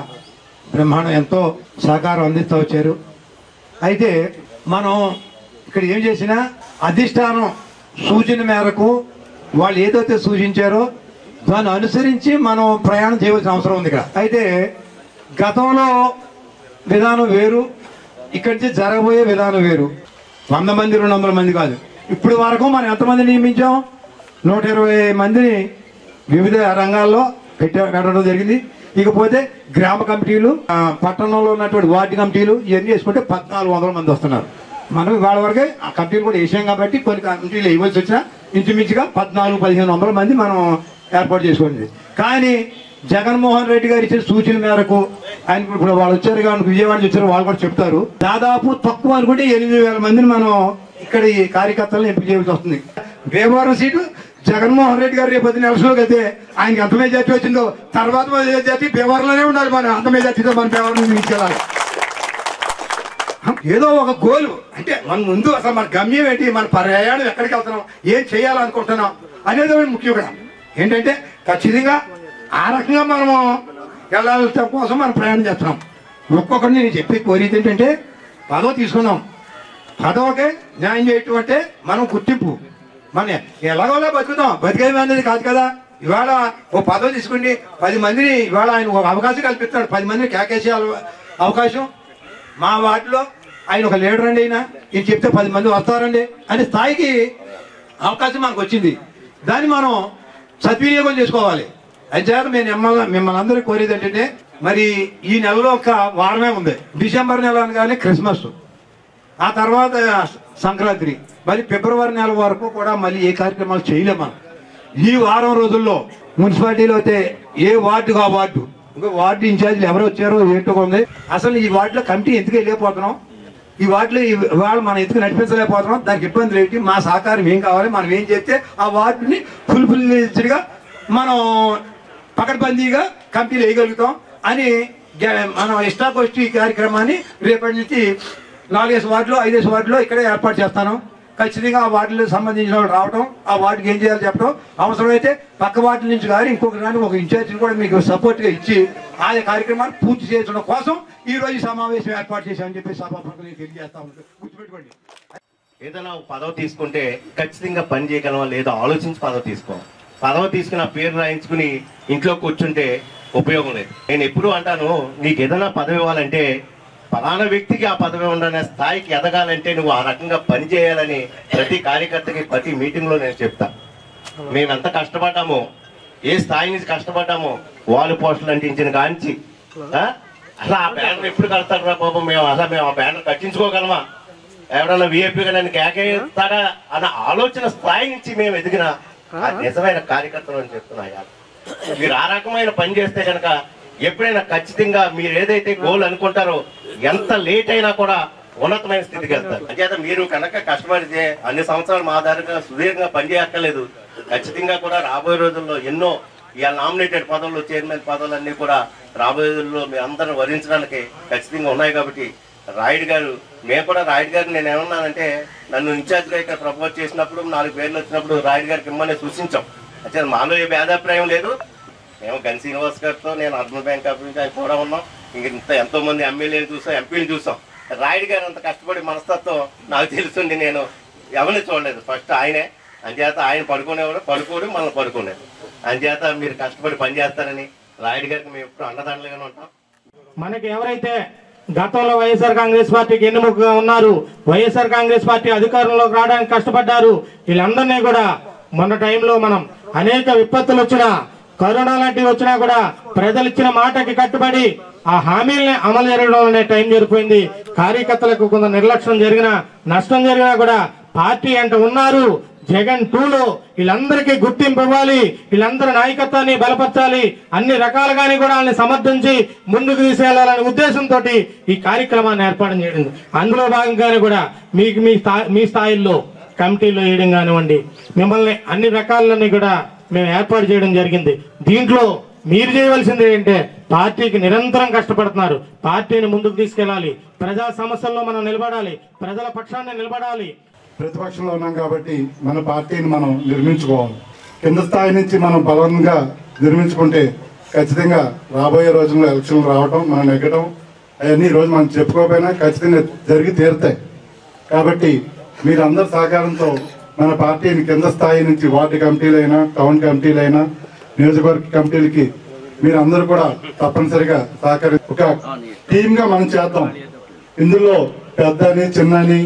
Speaker 9: బ్రహ్మాండం ఎంతో సహకారం అందిస్తూ వచ్చారు. అయితే మనం ఇక్కడ ఏం చేసినా అధిష్టానం సూచన మేరకు వాళ్ళు ఏదైతే సూచించారో దాన్ని అనుసరించి మనం ప్రయాణం చేయవలసిన అవసరం ఉంది ఇక్కడ. అయితే గతంలో విధానం వేరు, ఇక్కడి నుంచి జరగబోయే విధానం వేరు. 100 మంది 200 మంది కాదు. ఇప్పుడు వరకు మనం ఎంతమంది నియమించాం? 120 మందిని వివిధ రంగాల్లో పెట్టడం జరిగింది. ఇకపోతే గ్రామ కమిటీలు, పట్టణంలో ఉన్నటువంటి వార్డు కమిటీలు ఇవన్నీ వేసుకుంటే 1400 మంది వస్తున్నారు. మనం వాళ్ళ వరకే ఆ కమిటీలు కూడా వేసాం కాబట్టి కొన్ని కమిటీలు వేయవలసి వచ్చినా ఇంచుమించుగా 1400-1500 మంది మనం ఏర్పాటు చేసుకోండి. కానీ జగన్మోహన్ రెడ్డి గారు ఇచ్చిన సూచన మేరకు ఆయన ఇప్పుడు వాళ్ళు వచ్చారు కాబట్టి విజయవాడ నుంచి వచ్చారు, వాళ్ళు కూడా చెప్తారు. దాదాపు తక్కువ అనుకుంటే 8,000 మందిని మనం ఇక్కడ ఈ కార్యకర్తలను ఎంపిక చేయాల్సి వస్తుంది. భీమవరం సీటు జగన్మోహన్ రెడ్డి గారు రేపు 10 నెలలోకి అయితే ఆయనకి ఎంత మెజార్టీ వచ్చిందో తర్వాత మెజార్టీ భీమవరంలోనే ఉండాలి. మనం అంత మెజార్టీతో మన భీమవరం తీసుకెళ్ళాలి. ఏదో ఒక గోలు అంటే మన ముందు అసలు మన గమ్యం ఏంటి, మన ప్రయాణం ఎక్కడికి వెళ్తున్నాం, ఏం చేయాలనుకుంటున్నాం అనేది ముఖ్యం. కూడా ఏంటంటే ఖచ్చితంగా ఆ రకంగా మనము వెళ్ళాల్సిన కోసం మనం ప్రయాణం చేస్తున్నాం. ఒక్కొక్కరిని నేను చెప్పి కోరేది ఏంటంటే పదవి తీసుకున్నాం, పదవికే న్యాయం చేయటం అంటే మనం గుర్తింపు, మన ఎలాగోలా బతుకుతాం, బతికేది అనేది కాదు కదా. ఇవాళ ఓ పదవి తీసుకుని 10 మందిని ఇవాళ ఆయన ఒక అవకాశం కల్పిస్తున్నాడు, 10 మందిని కేకేసే అవకాశం. మా వార్డులో ఆయన ఒక లీడర్ అండి, ఈయన చెప్తే 10 మంది వస్తారండి అనే స్థాయికి అవకాశం మనకు వచ్చింది. దాన్ని మనం సద్వినియోగం చేసుకోవాలి. అయితే మిమ్మల్ని అందరికీ కోరేది ఏంటంటే మరి ఈ నెలలో ఒక వారమే ఉంది. డిసెంబర్ నెల అనగానే క్రిస్మస్, ఆ తర్వాత సంక్రాంతి, మరి ఫిబ్రవరి నెల వరకు కూడా మళ్ళీ ఏ కార్యక్రమాలు చేయలేము మనం. ఈ వారం రోజుల్లో మున్సిపాలిటీలో అయితే ఏ వార్డుకు ఆ వార్డు, ఇంకా వార్డు ఇన్ఛార్జీలు ఎవరు వచ్చారో ఏంటో ఉంది. అసలు ఈ వార్డులో కమిటీ ఎందుకు వెళ్ళిపోతున్నాం, ఈ వార్డులో ఇవాళ మనం ఎందుకు నడిపించలేకపోతున్నాం, దానికి ఇబ్బందులు ఏంటి, మా సహకారం ఏం కావాలి, మనం ఏం చేస్తే ఆ వార్డుని ఫుల్ఫిల్గా మనం పకడ్బందీగా కమిటీలు వేయగలుగుతాం అని మనం ఇష్టాగోష్ఠి కార్యక్రమాన్ని రేపటి నుంచి 4 వార్డులో 5 వార్డులో ఇక్కడే ఏర్పాటు చేస్తాను. ఖచ్చితంగా ఆ వార్డులకు సంబంధించిన వాళ్ళు రావడం, ఆ వార్డుకి ఏం చేయాలో చెప్పడం, అవసరమైతే పక్క వార్డుల నుంచి కానీ ఇంకొకటి ఒక ఇన్ఛార్జిని కూడా మీకు సపోర్ట్గా ఇచ్చి ఆయా కార్యక్రమాన్ని పూర్తి చేయడం కోసం ఈ రోజు సమావేశం ఏర్పాటు చేశామని చెప్పి సభాపతిని తెలియజేస్తా ఉంటాను. గుర్తుపెట్టుకోండి,
Speaker 10: ఏదైనా పదవి తీసుకుంటే ఖచ్చితంగా పని చేయగలమా లేదా ఆలోచించి పదవి తీసుకోవాలి. పదవి తీసుకుని ఆ పేరు రాయించుకుని ఇంట్లో కూర్చుంటే ఉపయోగం లేదు. నేను ఎప్పుడు అంటాను, నీకు ఏదైనా పదవి ఇవ్వాలంటే ఫలానా వ్యక్తికి ఆ పదవి ఉండనే స్థాయికి ఎదగాలంటే నువ్వు ఆ రకంగా పనిచేయాలని ప్రతి కార్యకర్తకి ప్రతి మీటింగ్లో నేను చెప్తా. మేము ఎంత కష్టపడ్డామో, ఏ స్థాయి నుంచి కష్టపడ్డామో, వాలు పోస్టులు అంటించిన కాంచి అసలు ఆ బ్యానర్ ఎప్పుడు కడతాడు రా బాబు, మేము ఆ బ్యానర్ కట్టించుకోగలమా, ఎవడన్నా విఐపీగా నన్ను కేకేస్తాడా అన్న ఆలోచన స్థాయి నుంచి మేము ఎదిగిన నిజమైన కార్యకర్తలు అని చెప్తున్నా. మీరు ఆ రకమైన పని చేస్తే కనుక ఎప్పుడైనా ఖచ్చితంగా మీరు ఏదైతే గోల్ అనుకుంటారో ఎంత లేట్ అయినా కూడా ఉన్నతమైన స్థితికి వెళ్తారు. అంచేత మీరు కనుక కష్టపడితే అన్ని సంవత్సరాలు మా దారిగా సుదీర్ఘంగా పనిచేయక్కర్లేదు. ఖచ్చితంగా కూడా రాబోయే రోజుల్లో ఎన్నో ఇవాళ నామినేటెడ్ పదవులు, చైర్మన్ పదవులు అన్ని కూడా రాబోయే రోజుల్లో మీ అందరూ వరించడానికి ఖచ్చితంగా ఉన్నాయి. కాబట్టి రాయుడు గారు, మేము కూడా రాయుడు గారిని నేను ఏమన్నానంటే, నన్ను ఇన్ఛార్జ్గా ఇక్కడ ప్రపోజ్ చేసినప్పుడు 4 పేర్లు వచ్చినప్పుడు రాయుడు గారికి ఇమ్మని సూచించాం. అంటే మాలో ఏ భేదాభిప్రాయం లేదు. మేము గన్ శ్రీనివాస్ గారితో, నేను అర్బన్ బ్యాంక్ ఆఫ్ నుంచి ఆయన కూడా ఉన్నాం. ఇంత ఎంతో మంది ఎమ్మెల్యేలు చూసాం, ఎంపీలు చూసాం. రాయుడు గారు అంత కష్టపడి మనస్తత్వం నాకు తెలుసుండి నేను ఎవరిని చూడలేదు. ఫస్ట్ ఆయనే. అంచేత ఆయన పడుకోడు మనల్ని పడుకోలేదు. అంచేత మీరు కష్టపడి పనిచేస్తారని రాయుడు గారికి మేము ఎప్పుడు అండదండలుగానే ఉంటాం.
Speaker 5: మనకి ఎవరైతే గతంలో వైఎస్ఆర్ కాంగ్రెస్ పార్టీకి ఎన్నుముకగా ఉన్నారు, వైఎస్ఆర్ కాంగ్రెస్ పార్టీ అధికారంలోకి రావడానికి కష్టపడ్డారు, వీళ్ళందరినీ కూడా మొన్న టైంలో మనం అనేక విపత్తులు వచ్చినా, కరోనా లాంటివి వచ్చినా కూడా ప్రజలు ఇచ్చిన మాటకి కట్టుబడి ఆ హామీల్ని అమలు జరగడం అనే టైం జరిపోయింది. కార్యకర్తలకు కొంత నిర్లక్ష్యం జరిగినా, నష్టం జరిగినా కూడా పార్టీ అంటే ఉన్నారు. జగన్ 2లో వీళ్ళందరికీ గుర్తింపు ఇవ్వాలి, వీళ్ళందరి నాయకత్వాన్ని బలపరచాలి, అన్ని రకాలుగానే కూడా వాళ్ళని సమర్థించి ముందుకు తీసుకెళ్లాలనే ఉద్దేశంతో ఈ కార్యక్రమాన్ని ఏర్పాటు చేయడం. అందులో భాగంగానే కూడా మీకు మీ స్థాయిల్లో కమిటీలో వేయడం కానివ్వండి, మిమ్మల్ని అన్ని రకాలన్నీ కూడా మేము ఏర్పాటు చేయడం జరిగింది. దీంట్లో మీరు చేయవలసింది ఏంటంటే పార్టీకి నిరంతరం కష్టపడుతున్నారు, పార్టీని ముందుకు తీసుకెళ్లాలి, ప్రజా సమస్యల్లో మనం నిలబడాలి, ప్రజల పక్షాన్ని నిలబడాలి.
Speaker 9: ప్రతిపక్షంలో ఉన్నాం కాబట్టి మన పార్టీని మనం నిర్మించుకోవాలి. కింద స్థాయి నుంచి మనం బలంగా నిర్మించుకుంటే ఖచ్చితంగా రాబోయే రోజుల్లో ఎలక్షన్లు రావడం, మనం నెగ్గడం అవన్నీ రోజు మనం చెప్పుకోకపోయినా ఖచ్చితంగా జరిగి తీరుతాయి. కాబట్టి మీరందరి సహకారంతో మన పార్టీని కింద స్థాయి నుంచి వార్డు కమిటీలైనా, టౌన్ కమిటీలైనా, నియోజకవర్గ కమిటీలకి మీరందరూ కూడా తప్పనిసరిగా ఒక టీమ్గా మనం చేద్దాం. ఇందులో పెద్దని చిన్నని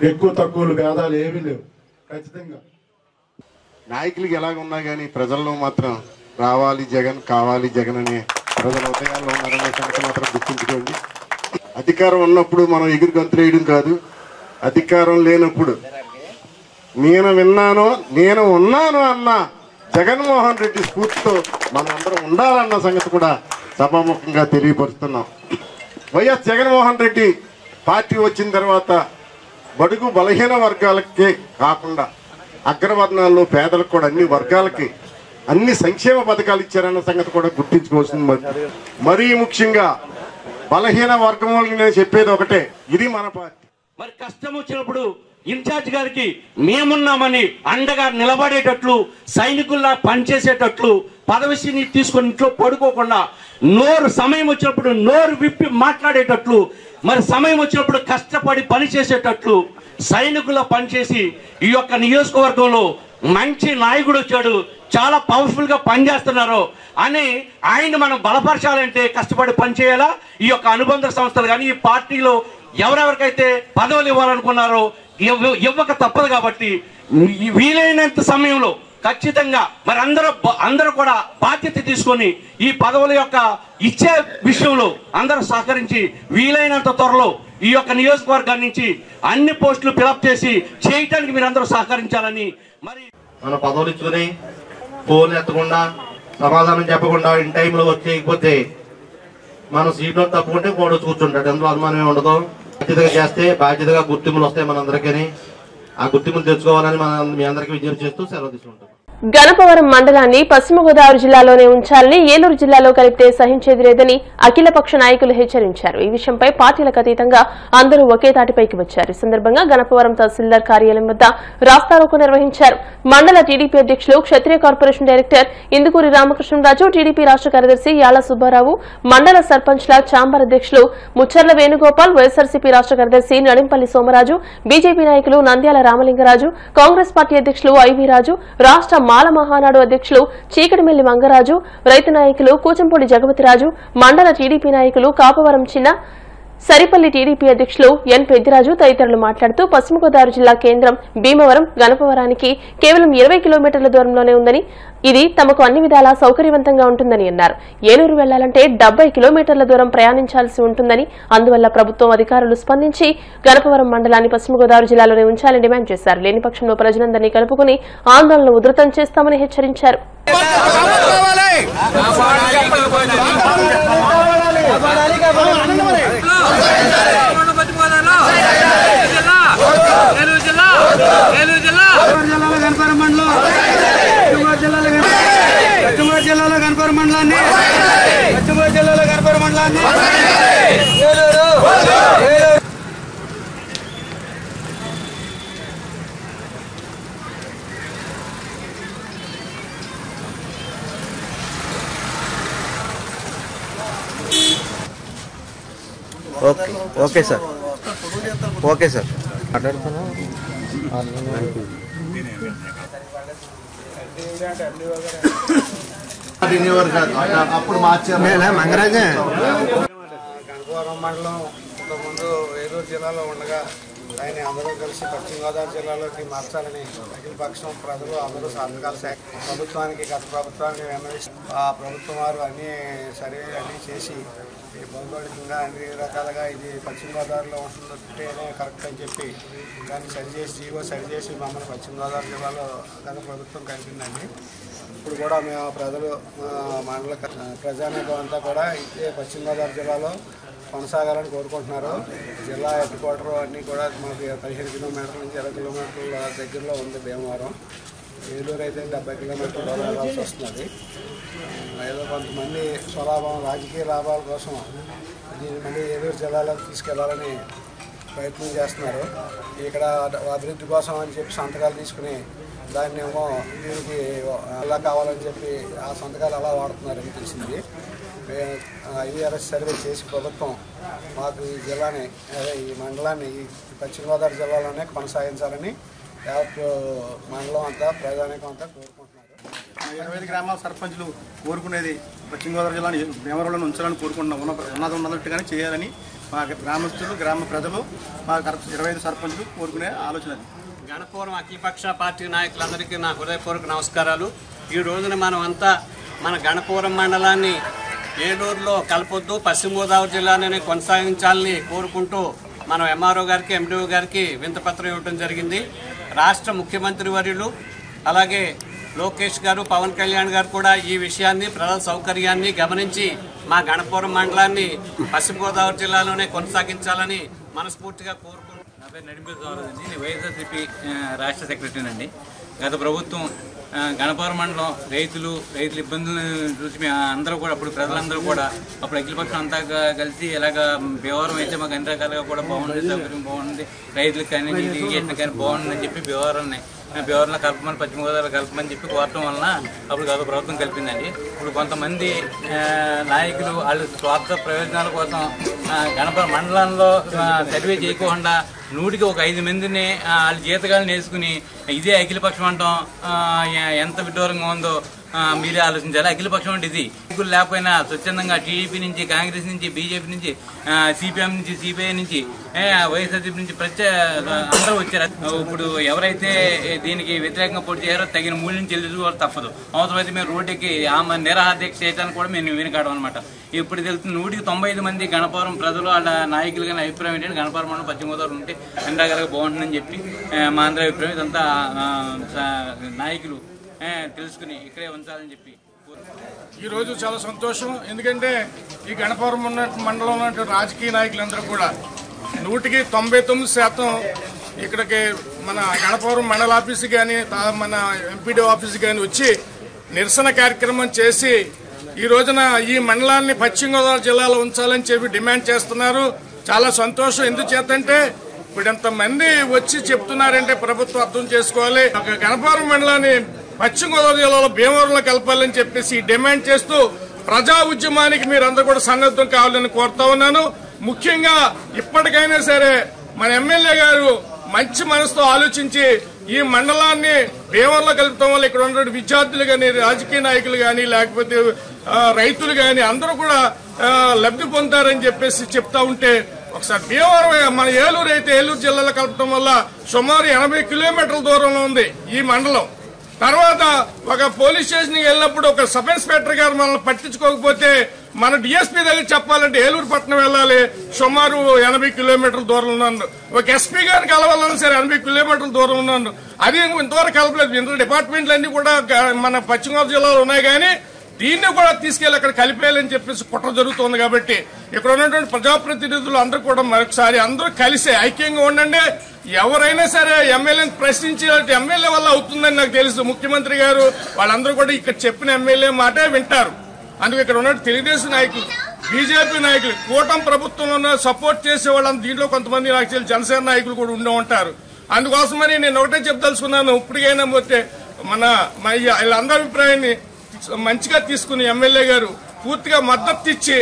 Speaker 9: ఎక్కువ తక్కువలు భేదాలు ఏమీ లేవు. ఖచ్చితంగా
Speaker 8: నాయకులకి ఎలాగ ఉన్నా కానీ ప్రజల్లో మాత్రం రావాలి జగన్, కావాలి జగన్ అనే ప్రజల ఉదయాల్లో ఉన్నారనే సంగతి మాత్రం గుర్తుంచుకోండి. అధికారం ఉన్నప్పుడు మనం ఎగిరి గంతులేయడం కాదు, అధికారం లేనప్పుడు నేను విన్నాను, నేను ఉన్నాను అన్న జగన్మోహన్ రెడ్డి స్ఫూర్తితో మనం అందరం ఉండాలన్న సంగతి కూడా సభాముఖంగా తెలియపరుస్తున్నాం. వైఎస్ జగన్మోహన్ రెడ్డి పార్టీ వచ్చిన తర్వాత బడుగు బలహీన వర్గాలకే కాకుండా అగ్రవర్ణాల్లో పేదలకు కూడా అన్ని వర్గాలకి అన్ని సంక్షేమ పథకాలు ఇచ్చారన్న సంగతి కూడా గుర్తించుకోవాల్సింది. మరీ ముఖ్యంగా బలహీన వర్గం వాళ్ళకి నేను చెప్పేది ఒకటే, ఇది మన పార్టీ.
Speaker 11: మరి కష్టం వచ్చినప్పుడు ఇన్ఛార్జ్ గారికి మేమున్నామని అండగా నిలబడేటట్లు, సైనికుల్లా పనిచేసేటట్లు, పదవిని తీసుకొని ఇంట్లో పడుకోకుండా సమయం వచ్చినప్పుడు నోరు విప్పి మాట్లాడేటట్లు, మరి సమయం వచ్చినప్పుడు కష్టపడి పని చేసేటట్లు సైనికుల్లో పనిచేసి ఈ యొక్క నియోజకవర్గంలో మంచి నాయకుడు వచ్చాడు, చాలా పవర్ఫుల్ గా పనిచేస్తున్నారు అని ఆయన మనం బలపరచాలంటే కష్టపడి పనిచేయాలా. ఈ యొక్క అనుబంధ సంస్థలు కానీ ఈ పార్టీలో ఎవరెవరికైతే పదవులు ఇవ్వాలనుకున్నారో ఇవ్వక తప్పదు. కాబట్టి వీలైనంత సమయంలో ఖచ్చితంగా మరి అందరూ కూడా బాధ్యత తీసుకొని ఈ పదవుల యొక్క ఇచ్చే విషయంలో అందరూ సహకరించి వీలైనంత త్వరలో ఈ యొక్క నియోజకవర్గాన్ని నుంచి అన్ని పోస్టులు ఫిలప్ చేసి చేయటానికి మీరు అందరూ సహకరించాలని. మరి
Speaker 10: మన పదవులు ఇచ్చుకుని ఫోన్ ఎత్తకుండా సమాధానం చెప్పకుండా ఇన్ టైంలో వచ్చేయకపోతే మనం సీట్లో తప్పుకుంటే కూడా కూర్చుంటాడు, ఎందులో అనుమానమే ఉండదు. బాధ్యతగా చేస్తే బాధ్యతగా గుర్తింపులు వస్తాయి మనందరికీ. ఆ గుర్తింపులు తెచ్చుకోవాలని మనం మీ అందరికీ విజ్ఞప్తి చేస్తూ సెలవు తీసుకుంటాం.
Speaker 1: గణపవరం మండలాన్ని పశ్చిమ గోదావరి జిల్లాలోనే ఉంచాలని, ఏలూరు జిల్లాలో కలిపితే సహించేది లేదని అఖిలపక్ష నాయకులు హెచ్చరించారు. ఈ విషయంపై పార్టీలకు అతీతంగా అందరూ ఒకే తాటిపైకి వచ్చారు. ఈ సందర్భంగా గణపవరం తహసీల్దార్ కార్యాలయం వద్ద రాస్తారోకో నిర్వహించారు. మండల టీడీపీ అధ్యక్షులు, Kshatriya corporation director Indukuri Ramakrishnaraju, TDP రాష్ట్ర కార్యదర్శి యాళ్ల సుబ్బారావు, మండల సర్పంచ్ల ఛాంబర్ అధ్యక్షులు ముచ్చర్ల వేణుగోపాల్, వైఎస్ఆర్సీపీ రాష్ట్ర కార్యదర్శి నడింపల్లి సోమరాజు, బీజేపీ నాయకులు నంద్యాల రామలింగరాజు, కాంగ్రెస్ పార్టీ అధ్యక్షులు ఐవీ రాజు, రాష్ట్ర మాల మహానాడు అధ్యక్షులు చీకటిమెల్లి మంగరాజు, రైతు నాయకులు కూచంపూడి జగపతిరాజు, మండల టీడీపీ నాయకులు కాపవరం చిన్న సరిపల్లి టీడీపీ అధ్యక్షులు ఎన్ పెద్దిరాజు తదితరులు మాట్లాడుతూ పశ్చిమ గోదావరి జిల్లా కేంద్రం భీమవరం గణపవరానికి కేవలం 20 కిలోమీటర్ల దూరంలోనే ఉందని, ఇది తమకు అన్ని విధాలా సౌకర్యవంతంగా ఉంటుందని అన్నారు. ఏలూరు వెళ్లాలంటే 70 కిలోమీటర్ల దూరం ప్రయాణించాల్సి ఉంటుందని, అందువల్ల ప్రభుత్వం అధికారులు స్పందించి గణపవరం మండలాన్ని పశ్చిమ గోదావరి జిల్లాలోనే ఉంచాలని డిమాండ్ చేశారు. లేని పక్షంలో ప్రజలందరినీ కలుపుకుని ఆందోళనలు ఉధృతం చేస్తామని హెచ్చరించారు.
Speaker 12: జిల్లాలో గణపవరం మండలాన్ని
Speaker 13: ఓకే సార్ ఓకే సార్ మాట్లాడుతున్నా
Speaker 8: అప్పుడు మార్చారు.
Speaker 12: గణపవరం మండలం ఇంతకుముందు ఏలూరు జిల్లాలో ఉండగా ఆయన అందరూ కలిసి పశ్చిమ గోదావరి జిల్లాలోకి మార్చాలని అఖిల పక్షం ప్రజలు అందరూ సంతకాలు ప్రభుత్వానికి గత ప్రభుత్వానికి ఆ ప్రభుత్వం వారు అన్నీ చేసి భౌగోళికంగా అన్ని రకాలుగా ఇది పశ్చిమ గోదావరిలో ఉంటుంటేనే కరెక్ట్ అని చెప్పి దాన్ని సరిచేసి మమ్మల్ని పశ్చిమ గోదావరి జిల్లాలో గత ప్రభుత్వం కలిపిందండి. ఇప్పుడు కూడా మేము ప్రజలు మండల ప్రజానీకం అంతా కూడా ఇదే పశ్చిమ గోదావరి జిల్లాలో కొనసాగాలని కోరుకుంటున్నారు. జిల్లా హెడ్ క్వార్టర్ అన్నీ కూడా మాకు 15 కిలోమీటర్ల నుంచి 20 కిలోమీటర్ల దగ్గరలో ఉంది భీమవరం. ఏలూరు అయితే 70 కిలోమీటర్ల దూరం వెళ్ళాల్సి వస్తుంది. ఏదో కొంతమంది స్వలాభం రాజకీయ లాభాల కోసం దీన్ని మళ్ళీ ఏలూరు జిల్లాలోకి తీసుకెళ్లాలని ప్రయత్నం చేస్తున్నారు. ఇక్కడ అభివృద్ధి కోసం అని చెప్పి సంతకాలు తీసుకుని దాన్ని ఏమో దీనికి అలా కావాలని చెప్పి ఆ సంతకాలు అలా వాడుతున్నారని తెలిసింది. ఐవీఆర్ఎస్ సర్వే చేసి ప్రభుత్వం మాకు ఈ జిల్లాని ఈ మండలాన్ని ఈ పశ్చిమ గోదావరి జిల్లాలోనే కొనసాగించాలని యావత్ మండలం అంతా ప్రజానీకం అంతా కోరుకుంటున్నారు.
Speaker 14: 25 గ్రామాల సర్పంచులు కోరుకునేది పశ్చిమ గోదావరి జిల్లాని భీమవరంలో ఉంచాలని కోరుకుంటున్నాం. ఉన్నట్టుగానే చేయాలని మా గ్రామస్తులు గ్రామ ప్రజలు మా 25 సర్పంచులు కోరుకునే ఆలోచన.
Speaker 15: గణపవరం అఖిలపక్ష పార్టీ నాయకులందరికీ నా హృదయపూర్వక నమస్కారాలు. ఈ రోజున మనం అంతా మన గణపవరం మండలాన్ని ఏలూరులో కలపొద్దు, పశ్చిమ గోదావరి జిల్లాలోనే కొనసాగించాలని కోరుకుంటూ మనం ఎంఆర్ఓ గారికి ఎండిఓ గారికి వింతపత్రం ఇవ్వడం జరిగింది. రాష్ట్ర ముఖ్యమంత్రి వర్యులు అలాగే లోకేష్ గారు, పవన్ కళ్యాణ్ గారు కూడా ఈ విషయాన్ని ప్రజల సౌకర్యాన్ని గమనించి మా గణపవరం మండలాన్ని పశ్చిమ గోదావరి జిల్లాలోనే కొనసాగించాలని మనస్ఫూర్తిగా కోరుకుంటున్నాను.
Speaker 16: నా పేరు నడిపి గౌరవండి, నేను వైఎస్ఆర్సీపీ రాష్ట్ర సెక్రటరీనండి. గత ప్రభుత్వం గణపవరం మండలం రైతులు ఇబ్బందులను చూసి మేము అందరూ కూడా అప్పుడు ప్రజలందరూ కూడా అప్పుడు అఖిలపక్షం అంతా కలిసి ఇలాగ భీమవరం అయితే మాకు అన్ని రకాలుగా కూడా బాగుంది, సౌకర్యం బాగుంది, రైతులకు కానీ ఇరిగేషన్ కానీ బాగుందని చెప్పి భీమవరంలో కలపమని పశ్చిమ గోదావరి కలపమని చెప్పి కోరటం వలన అప్పుడు గత ప్రభుత్వం కలిపిందండి. ఇప్పుడు కొంతమంది నాయకులు వాళ్ళు స్వార్థ ప్రయోజనాల కోసం గణపవరం మండలంలో సర్వే చేయకుండా 100కి ఒక 5 మందిని వాళ్ళ జీతగాలను వేసుకుని ఇదే అఖిలపక్షం అంటాం ఎంత విడ్డూరంగా ఉందో మీరే ఆలోచించాలి. అఖిలపక్షం అంటే ఇది లేకపోయినా స్వచ్ఛందంగా టీడీపీ నుంచి, కాంగ్రెస్ నుంచి, బీజేపీ నుంచి, సిపిఎం నుంచి, సిపిఐ నుంచి, వైఎస్ఆర్సీపీ నుంచి అందరూ వచ్చారు. ఇప్పుడు ఎవరైతే దీనికి వ్యతిరేకంగా పోటీ చేయారో తగిన మూల్యం చెల్లించుకోవాలి తప్పదు. అవసరమైతే మేము రోడ్డుకి నిరాహార దీక్ష చేయడానికి కూడా మేము వెనుకాడం అనమాట. ఇప్పుడు తెలుస్తుంది 195 మంది గణపవరం ప్రజలు వాళ్ళ నాయకులు కానీ అభిప్రాయం ఏంటంటే గణపవరం మండలం పశ్చిమ గోదావరి ఉంటే అన్ని రకాలుగా బాగుంటుందని చెప్పి మా అందరి అభిప్రాయం. ఇదంతా నాయకులు తెలుసుకుని ఇక్కడే ఉంచాలని చెప్పి
Speaker 17: ఈరోజు చాలా సంతోషం. ఎందుకంటే ఈ గణపవరం మండలం ఉన్న రాజకీయ నాయకులందరూ కూడా 99% ఇక్కడికి మన గణపవరం మండల ఆఫీసు కానీ మన ఎంపీడీ ఆఫీసు కానీ వచ్చి నిరసన కార్యక్రమం చేసి ఈ రోజున ఈ మండలాన్ని పశ్చిమ గోదావరి జిల్లాలో ఉంచాలని చెప్పి డిమాండ్ చేస్తున్నారు. చాలా సంతోషం. ఎందుచేతంటే ఇప్పుడు ఎంతమంది వచ్చి చెప్తున్నారంటే ప్రభుత్వం అర్థం చేసుకోవాలి. ఒక గణపవరం మండలాన్ని పశ్చిమ గోదావరి జిల్లాలో భీమవరంలో కలపాలని చెప్పేసి డిమాండ్ చేస్తూ ప్రజా ఉద్యమానికి మీరందరూ కూడా సన్నద్ధం కావాలని కోరుతా ఉన్నాను. ముఖ్యంగా ఇప్పటికైనా సరే మన ఎమ్మెల్యే గారు మంచి మనసుతో ఆలోచించి ఈ మండలాన్ని భీమవరంలో కలుపుతాం వల్ల ఇక్కడ ఉన్న విద్యార్థులు కానీ, రాజకీయ నాయకులు కానీ, లేకపోతే రైతులు కానీ అందరూ కూడా లబ్ధి పొందుతారని చెప్పేసి చెప్తా ఉంటే ఒకసారి భీమవరం మన ఏలూరు అయితే ఏలూరు జిల్లాలో కలపడం వల్ల సుమారు 80 కిలోమీటర్ల దూరంలో ఉంది ఈ మండలం. తర్వాత ఒక పోలీస్ స్టేషన్కి వెళ్ళినప్పుడు ఒక సబ్ ఇన్స్పెక్టర్ గారు మనల్ని పట్టించుకోకపోతే మన డిఎస్పీ దగ్గర చెప్పాలంటే ఏలూరు పట్టణం వెళ్ళాలి, సుమారు 80 కిలోమీటర్ల దూరం ఉన్నాను. ఒక ఎస్పీ గారిని కలవాలన్నా సరే 80 కిలోమీటర్ల దూరం ఉన్నాను. అది ఇంతవరకు కలపలేదు. ఇంత డిపార్ట్మెంట్లు అన్ని కూడా మన పశ్చిమ గోదావరి జిల్లాలో ఉన్నాయి, కానీ దీన్ని కూడా తీసుకెళ్లి అక్కడ కలిపేయాలని చెప్పేసి కుట్ర జరుగుతుంది. కాబట్టి ఇక్కడ ఉన్నటువంటి ప్రజాప్రతినిధులు అందరూ కూడా మరొకసారి అందరూ కలిసి ఐక్యంగా ఉండండి. ఎవరైనా సరే ఎమ్మెల్యేని ప్రశ్నించే ఎమ్మెల్యే వల్ల అవుతుందని నాకు తెలుసు. ముఖ్యమంత్రి గారు వాళ్ళందరూ కూడా ఇక్కడ చెప్పిన ఎమ్మెల్యే మాటే వింటారు. అందుకే ఇక్కడ ఉన్న తెలుగుదేశం నాయకులు, బీజేపీ నాయకులు, కూటమి ప్రభుత్వంలో సపోర్ట్ చేసే వాళ్ళంతా దీంట్లో కొంతమంది నాకు తెలిసి జనసేన నాయకులు కూడా ఉండే ఉంటారు. అందుకోసమని నేను ఒకటే చెప్పదలుచుకున్నాను, ఇప్పటికైనా పోతే మన వీళ్ళందరి అభిప్రాయాన్ని మంచిగా తీసుకుని ఎమ్మెల్యే గారు పూర్తిగా మద్దతు ఇచ్చి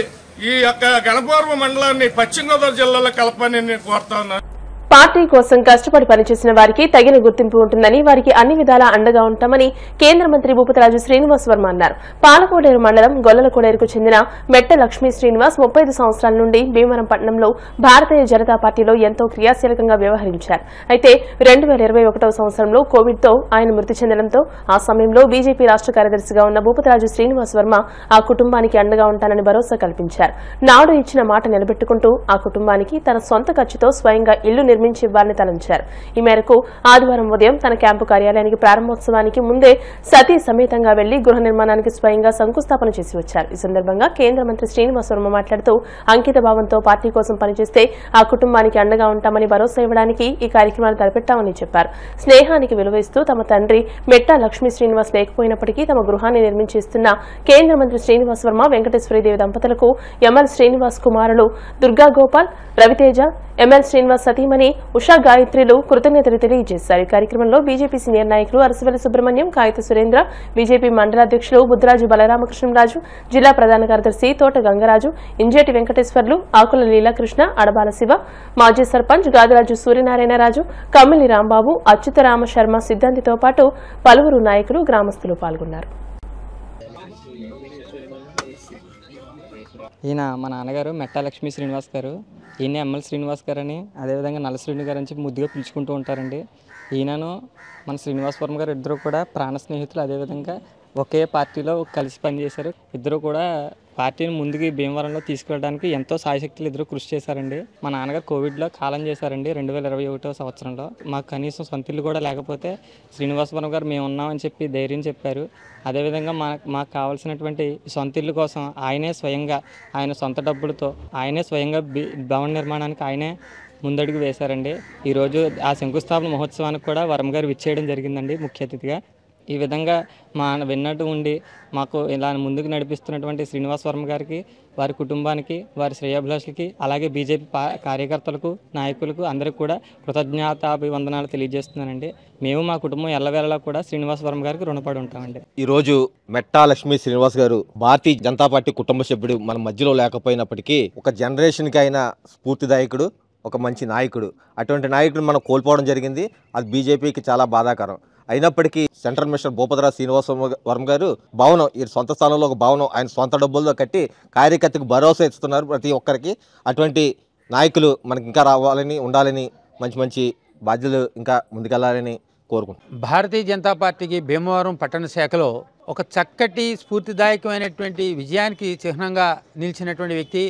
Speaker 17: ఈ యొక్క గణపవరం మండలాన్ని పశ్చిమ గోదావరి జిల్లాలో కలపని నేను కోరుతా ఉన్నాను.
Speaker 1: పార్టీ కోసం కష్టపడి పనిచేసిన వారికి తగిన గుర్తింపు ఉంటుందని, వారికి అన్ని విధాలా అండగా ఉంటామని కేంద్ర మంత్రి భూపతిరాజు శ్రీనివాస్ వర్మ అన్నారు. పాలకోడేరు మండలం గొల్లలకోడేరుకు చెందిన మెట్ట లక్ష్మీ శ్రీనివాస్ 35 సంవత్సరాల నుండి భీమవరం పట్టణంలో భారతీయ జనతా పార్టీలో ఎంతో క్రియాశీలకంగా వ్యవహరించారు. అయితే 2021వ సంవత్సరంలో కోవిడ్తో ఆయన మృతి చెందడంతో ఆ సమయంలో బీజేపీ రాష్ట్ర కార్యదర్శిగా ఉన్న భూపతిరాజు శ్రీనివాస్ వర్మ ఆ కుటుంబానికి అండగా ఉంటానని భరోసా కల్పించారు. నాడు ఇచ్చిన మాట నిలబెట్టుకుంటూ ఆ కుటుంబానికి తన సొంత ఖర్చుతో స్వయంగా ఇల్లు నిర్మించి ఇవ్వాలని తలంచారు. ఈ మేరకు ఆదివారం ఉదయం తన క్యాంపు కార్యాలయానికి ప్రారంభోత్సవానికి ముందే సతీ సమేతంగా వెళ్లి గృహ నిర్మాణానికి స్వయంగా శంకుస్థాపన చేసి వచ్చారు. ఈ సందర్భంగా కేంద్ర మంత్రి శ్రీనివాస్ వర్మ మాట్లాడుతూ అంకిత భావంతో పార్టీ కోసం పనిచేస్తే ఆ కుటుంబానికి అండగా ఉంటామని భరోసా ఇవ్వడానికి ఈ కార్యక్రమాన్ని తలపెట్టామని చెప్పారు. స్నేహానికి విలువ ఇస్తూ తమ తండ్రి మెట్ట లక్ష్మీ శ్రీనివాస్ లేకపోయినప్పటికీ తమ గృహాన్ని నిర్మించిస్తున్న కేంద్ర మంత్రి శ్రీనివాస్ వర్మ వెంకటేశ్వరీదేవి దంపతులకు ఎంఎల్ శ్రీనివాస్ కుమారులు దుర్గా గోపాల్, రవితేజ, ఎంఎల్ శ్రీనివాస్ సతీమణి ఉషా గాయత్రిలు కృతజ్ఞతలు తెలియజేశారు. ఈ కార్యక్రమంలో బీజేపీ సీనియర్ నాయకులు అరసవెల్లి సుబ్రహ్మణ్యం, కాగిత సురేంద్ర, బీజేపీ మండలాధ్యక్షులు బుద్దరాజు బలరామకృష్ణరాజు, జిల్లా ప్రధాన కార్యదర్శి తోట గంగరాజు, ఇంజేటి వెంకటేశ్వర్లు, ఆకుల లీలాకృష్ణ, అడబాల శివ, మాజీ సర్పంచ్ గాదిరాజు సూర్యనారాయణరాజు, కమ్మిలి రాంబాబు, అచ్యుతరామ శర్మ సిద్ధాంతితో పాటు పలువురు నాయకులు, గ్రామస్తులు పాల్గొన్నారు.
Speaker 18: ఈయన మా నాన్నగారు మెట్టా లక్ష్మీ శ్రీనివాస్ గారు, ఈయన ఎంఎల్ శ్రీనివాస్ గారు అని, అదేవిధంగా నల్ల శ్రీని గారు అని చెప్పి ముద్దుగా పిలుచుకుంటూ ఉంటారండి. ఈయనను మన శ్రీనివాస్ వర్మ గారు ఇద్దరు కూడా ప్రాణ స్నేహితులు. అదేవిధంగా ఒకే పార్టీలో కలిసి పనిచేశారు. ఇద్దరు కూడా పార్టీని ముందుకి భీమవరంలో తీసుకెళ్ళడానికి ఎంతో సాయశక్తులు ఇద్దరు కృషి చేశారండి. మా నాన్నగారు కోవిడ్లో కాలం చేశారండి 2021వ సంవత్సరంలో. మాకు కనీసం సొంత ఇల్లు కూడా లేకపోతే శ్రీనివాస్ వర్మ గారు మేము ఉన్నామని చెప్పి ధైర్యం చెప్పారు. అదేవిధంగా మాకు కావాల్సినటువంటి సొంత ఇల్లు కోసం ఆయనే స్వయంగా ఆయన సొంత డబ్బులతో ఆయనే స్వయంగా భవన నిర్మాణానికి ఆయనే ముందడుగు వేశారండి. ఈరోజు ఆ శంకుస్థాపన మహోత్సవానికి కూడా వర్మ గారు విచ్చేయడం జరిగిందండి ముఖ్య అతిథిగా. ఈ విధంగా మా విన్నట్టు ఉండి మాకు ఇలా ముందుకు నడిపిస్తున్నటువంటి శ్రీనివాస్ వర్మ గారికి, వారి కుటుంబానికి, వారి శ్రేయాభిలాషులకి, అలాగే బీజేపీ కార్యకర్తలకు, నాయకులకు అందరికీ కూడా కృతజ్ఞతాభివందనాలు తెలియజేస్తున్నానండి. మేము మా కుటుంబం ఎల్లవేళలా కూడా శ్రీనివాస్ వర్మ గారికి రుణపడి ఉంటామండి.
Speaker 19: ఈరోజు మెట్టా లక్ష్మీ శ్రీనివాస్ గారు భారతీయ జనతా పార్టీ కుటుంబ సభ్యుడు మన మధ్యలో లేకపోయినప్పటికీ ఒక జనరేషన్కి అయిన స్ఫూర్తిదాయకుడు, ఒక మంచి నాయకుడు. అటువంటి నాయకుడు మనం కోల్పోవడం జరిగింది. అది బీజేపీకి చాలా బాధాకరం. అయినప్పటికీ సెంట్రల్ మినిస్టర్ భూపతిరాజు శ్రీనివాస్ వర్మ గారు భవనం, ఈ సొంత స్థానంలో ఒక భవనం ఆయన సొంత డబ్బులతో కట్టి కార్యకర్తకు భరోసా ఇస్తున్నారు ప్రతి ఒక్కరికి. అటువంటి నాయకులు మనకి ఇంకా రావాలని, ఉండాలని, మంచి మంచి బాధ్యతలు ఇంకా ముందుకెళ్లాలని కోరుకుంటున్నాను.
Speaker 20: భారతీయ జనతా పార్టీకి భీమవరం పట్టణ శాఖలో ఒక చక్కటి స్ఫూర్తిదాయకమైనటువంటి విజయానికి చిహ్నంగా నిలిచినటువంటి వ్యక్తి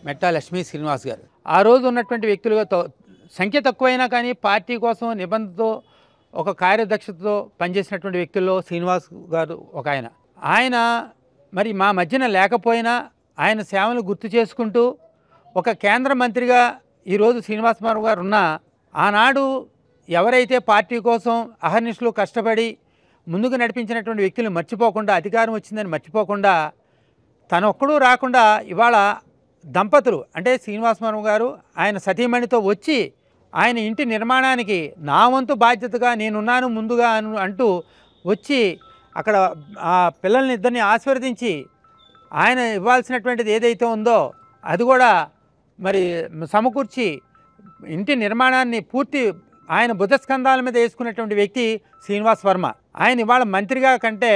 Speaker 20: మెట్టా లక్ష్మీ శ్రీనివాస్ గారు. ఆ రోజు ఉన్నటువంటి వ్యక్తులుగా సంఖ్య తక్కువైనా కానీ పార్టీ కోసం నిబంధనతో ఒక కార్యదక్షతతో పనిచేసినటువంటి వ్యక్తుల్లో శ్రీనివాస్ గారు ఒక ఆయన మరి మా మధ్యన లేకపోయినా ఆయన సేవలు గుర్తు చేసుకుంటూ ఒక కేంద్ర మంత్రిగా ఈరోజు శ్రీనివాస్ వర్మ గారు ఉన్న ఆనాడు ఎవరైతే పార్టీ కోసం అహర్నిశలు కష్టపడి ముందుకు నడిపించినటువంటి వ్యక్తులు మర్చిపోకుండా, అధికారం వచ్చిందని మర్చిపోకుండా, తనొక్కడూ రాకుండా ఇవాళ దంపతులు అంటే శ్రీనివాస్ వర్మ గారు ఆయన సతీమణితో వచ్చి ఆయన ఇంటి నిర్మాణానికి నా వంతు బాధ్యతగా నేనున్నాను ముందుగా అంటూ వచ్చి అక్కడ ఆ పిల్లల్ని ఇద్దరిని ఆశీర్వదించి ఆయన ఇవ్వాల్సినటువంటిది ఏదైతే ఉందో అది కూడా మరి సమకూర్చి ఇంటి నిర్మాణాన్ని పూర్తి ఆయన భుజస్కంధాల మీద వేసుకున్నటువంటి వ్యక్తి శ్రీనివాస్ వర్మ. ఆయన ఇవాళ మంత్రిగా కంటే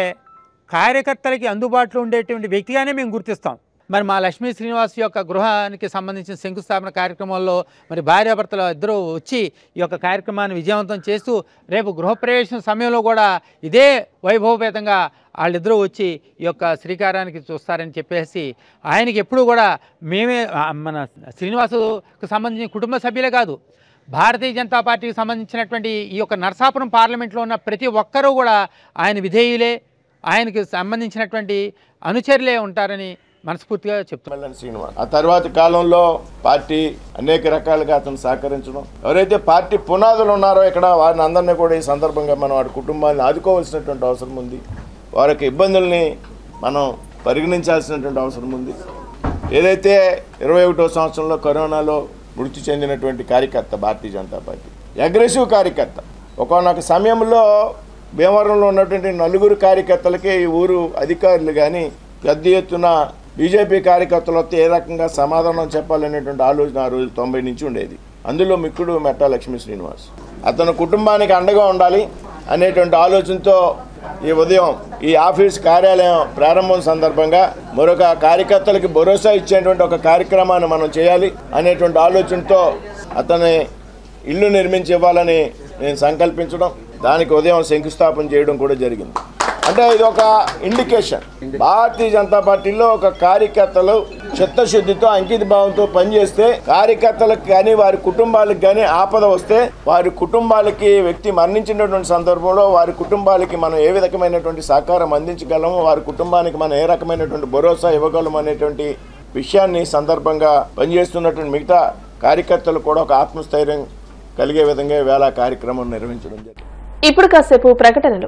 Speaker 20: కార్యకర్తలకి అందుబాటులో ఉండేటువంటి వ్యక్తిగానే మేము గుర్తిస్తాం. మరి మా లక్ష్మీ శ్రీనివాస్ యొక్క గృహానికి సంబంధించిన శంకుస్థాపన కార్యక్రమంలో మరి భార్యాభర్తలు ఇద్దరూ వచ్చి ఈ యొక్క కార్యక్రమాన్ని విజయవంతం చేస్తూ రేపు గృహప్రవేశం సమయంలో కూడా ఇదే వైభవపేతంగా వాళ్ళిద్దరూ వచ్చి ఈ యొక్క శ్రీకారానికి చూస్తారని చెప్పేసి ఆయనకి ఎప్పుడూ కూడా మేమే మన శ్రీనివాసుకు సంబంధించిన కుటుంబ సభ్యులే కాదు, భారతీయ జనతా పార్టీకి సంబంధించినటువంటి ఈ యొక్క నరసాపురం పార్లమెంట్లో ఉన్న ప్రతి ఒక్కరూ కూడా ఆయన విధేయులే, ఆయనకి సంబంధించినటువంటి అనుచరులే ఉంటారని మనస్ఫూర్తిగా చెప్తున్నారు.
Speaker 2: శ్రీనివాస్ ఆ తర్వాతి కాలంలో పార్టీ అనేక రకాలుగా అతను సహకరించడం, ఎవరైతే పార్టీ పునాదులు ఉన్నారో ఇక్కడ వారిని అందరినీ కూడా ఈ సందర్భంగా మనం వారి కుటుంబాన్ని ఆదుకోవాల్సినటువంటి అవసరం ఉంది. వారికి ఇబ్బందుల్ని మనం పరిగణించాల్సినటువంటి అవసరం ఉంది. ఏదైతే 21వ సంవత్సరంలో కరోనాలో మృతి చెందినటువంటి కార్యకర్త భారతీయ జనతా పార్టీ అగ్రెసివ్ కార్యకర్త, ఒకనొక సమయంలో భీమవరంలో ఉన్నటువంటి 4 కార్యకర్తలకే ఈ ఊరు అధికారులు కానీ పెద్ద ఎత్తున బీజేపీ కార్యకర్తలు వస్తే ఏ రకంగా సమాధానం చెప్పాలనేటువంటి ఆలోచన ఆ రోజు 90 నుంచి ఉండేది. అందులో మిక్కుడు మెట్టా లక్ష్మీ శ్రీనివాస్. అతను కుటుంబానికి అండగా ఉండాలి అనేటువంటి ఆలోచనతో ఈ ఉదయం ఈ ఆఫీస్ కార్యాలయం ప్రారంభం సందర్భంగా మరొక కార్యకర్తలకి భరోసా ఇచ్చేటువంటి ఒక కార్యక్రమాన్ని మనం చేయాలి అనేటువంటి ఆలోచనతో అతని ఇల్లు నిర్మించి ఇవ్వాలని నేను సంకల్పించడం, దానికి ఉదయం శంకుస్థాపన చేయడం కూడా జరిగింది. అంటే ఇది ఒక ఇండికేషన్, భారతీయ జనతా పార్టీలో ఒక కార్యకర్తలు చిత్తశుద్ధితో అంకిత భావంతో పనిచేస్తే కార్యకర్తలకు కానీ వారి కుటుంబాలకు కానీ ఆపద వస్తే వారి కుటుంబాలకి వ్యక్తి మరణించినటువంటి సందర్భంలో వారి కుటుంబాలకి మనం ఏ విధమైనటువంటి సహకారం అందించగలము, వారి కుటుంబానికి మనం ఏ రకమైనటువంటి భరోసా ఇవ్వగలము అనేటువంటి విషయాన్ని సందర్భంగా పనిచేస్తున్నటువంటి మిగతా కార్యకర్తలు కూడా ఒక ఆత్మస్థైర్యం కలిగే విధంగా వేళ కార్యక్రమం నిర్వహించడం జరిగింది.
Speaker 1: ఇప్పుడు కాసేపు ప్రకటనలు.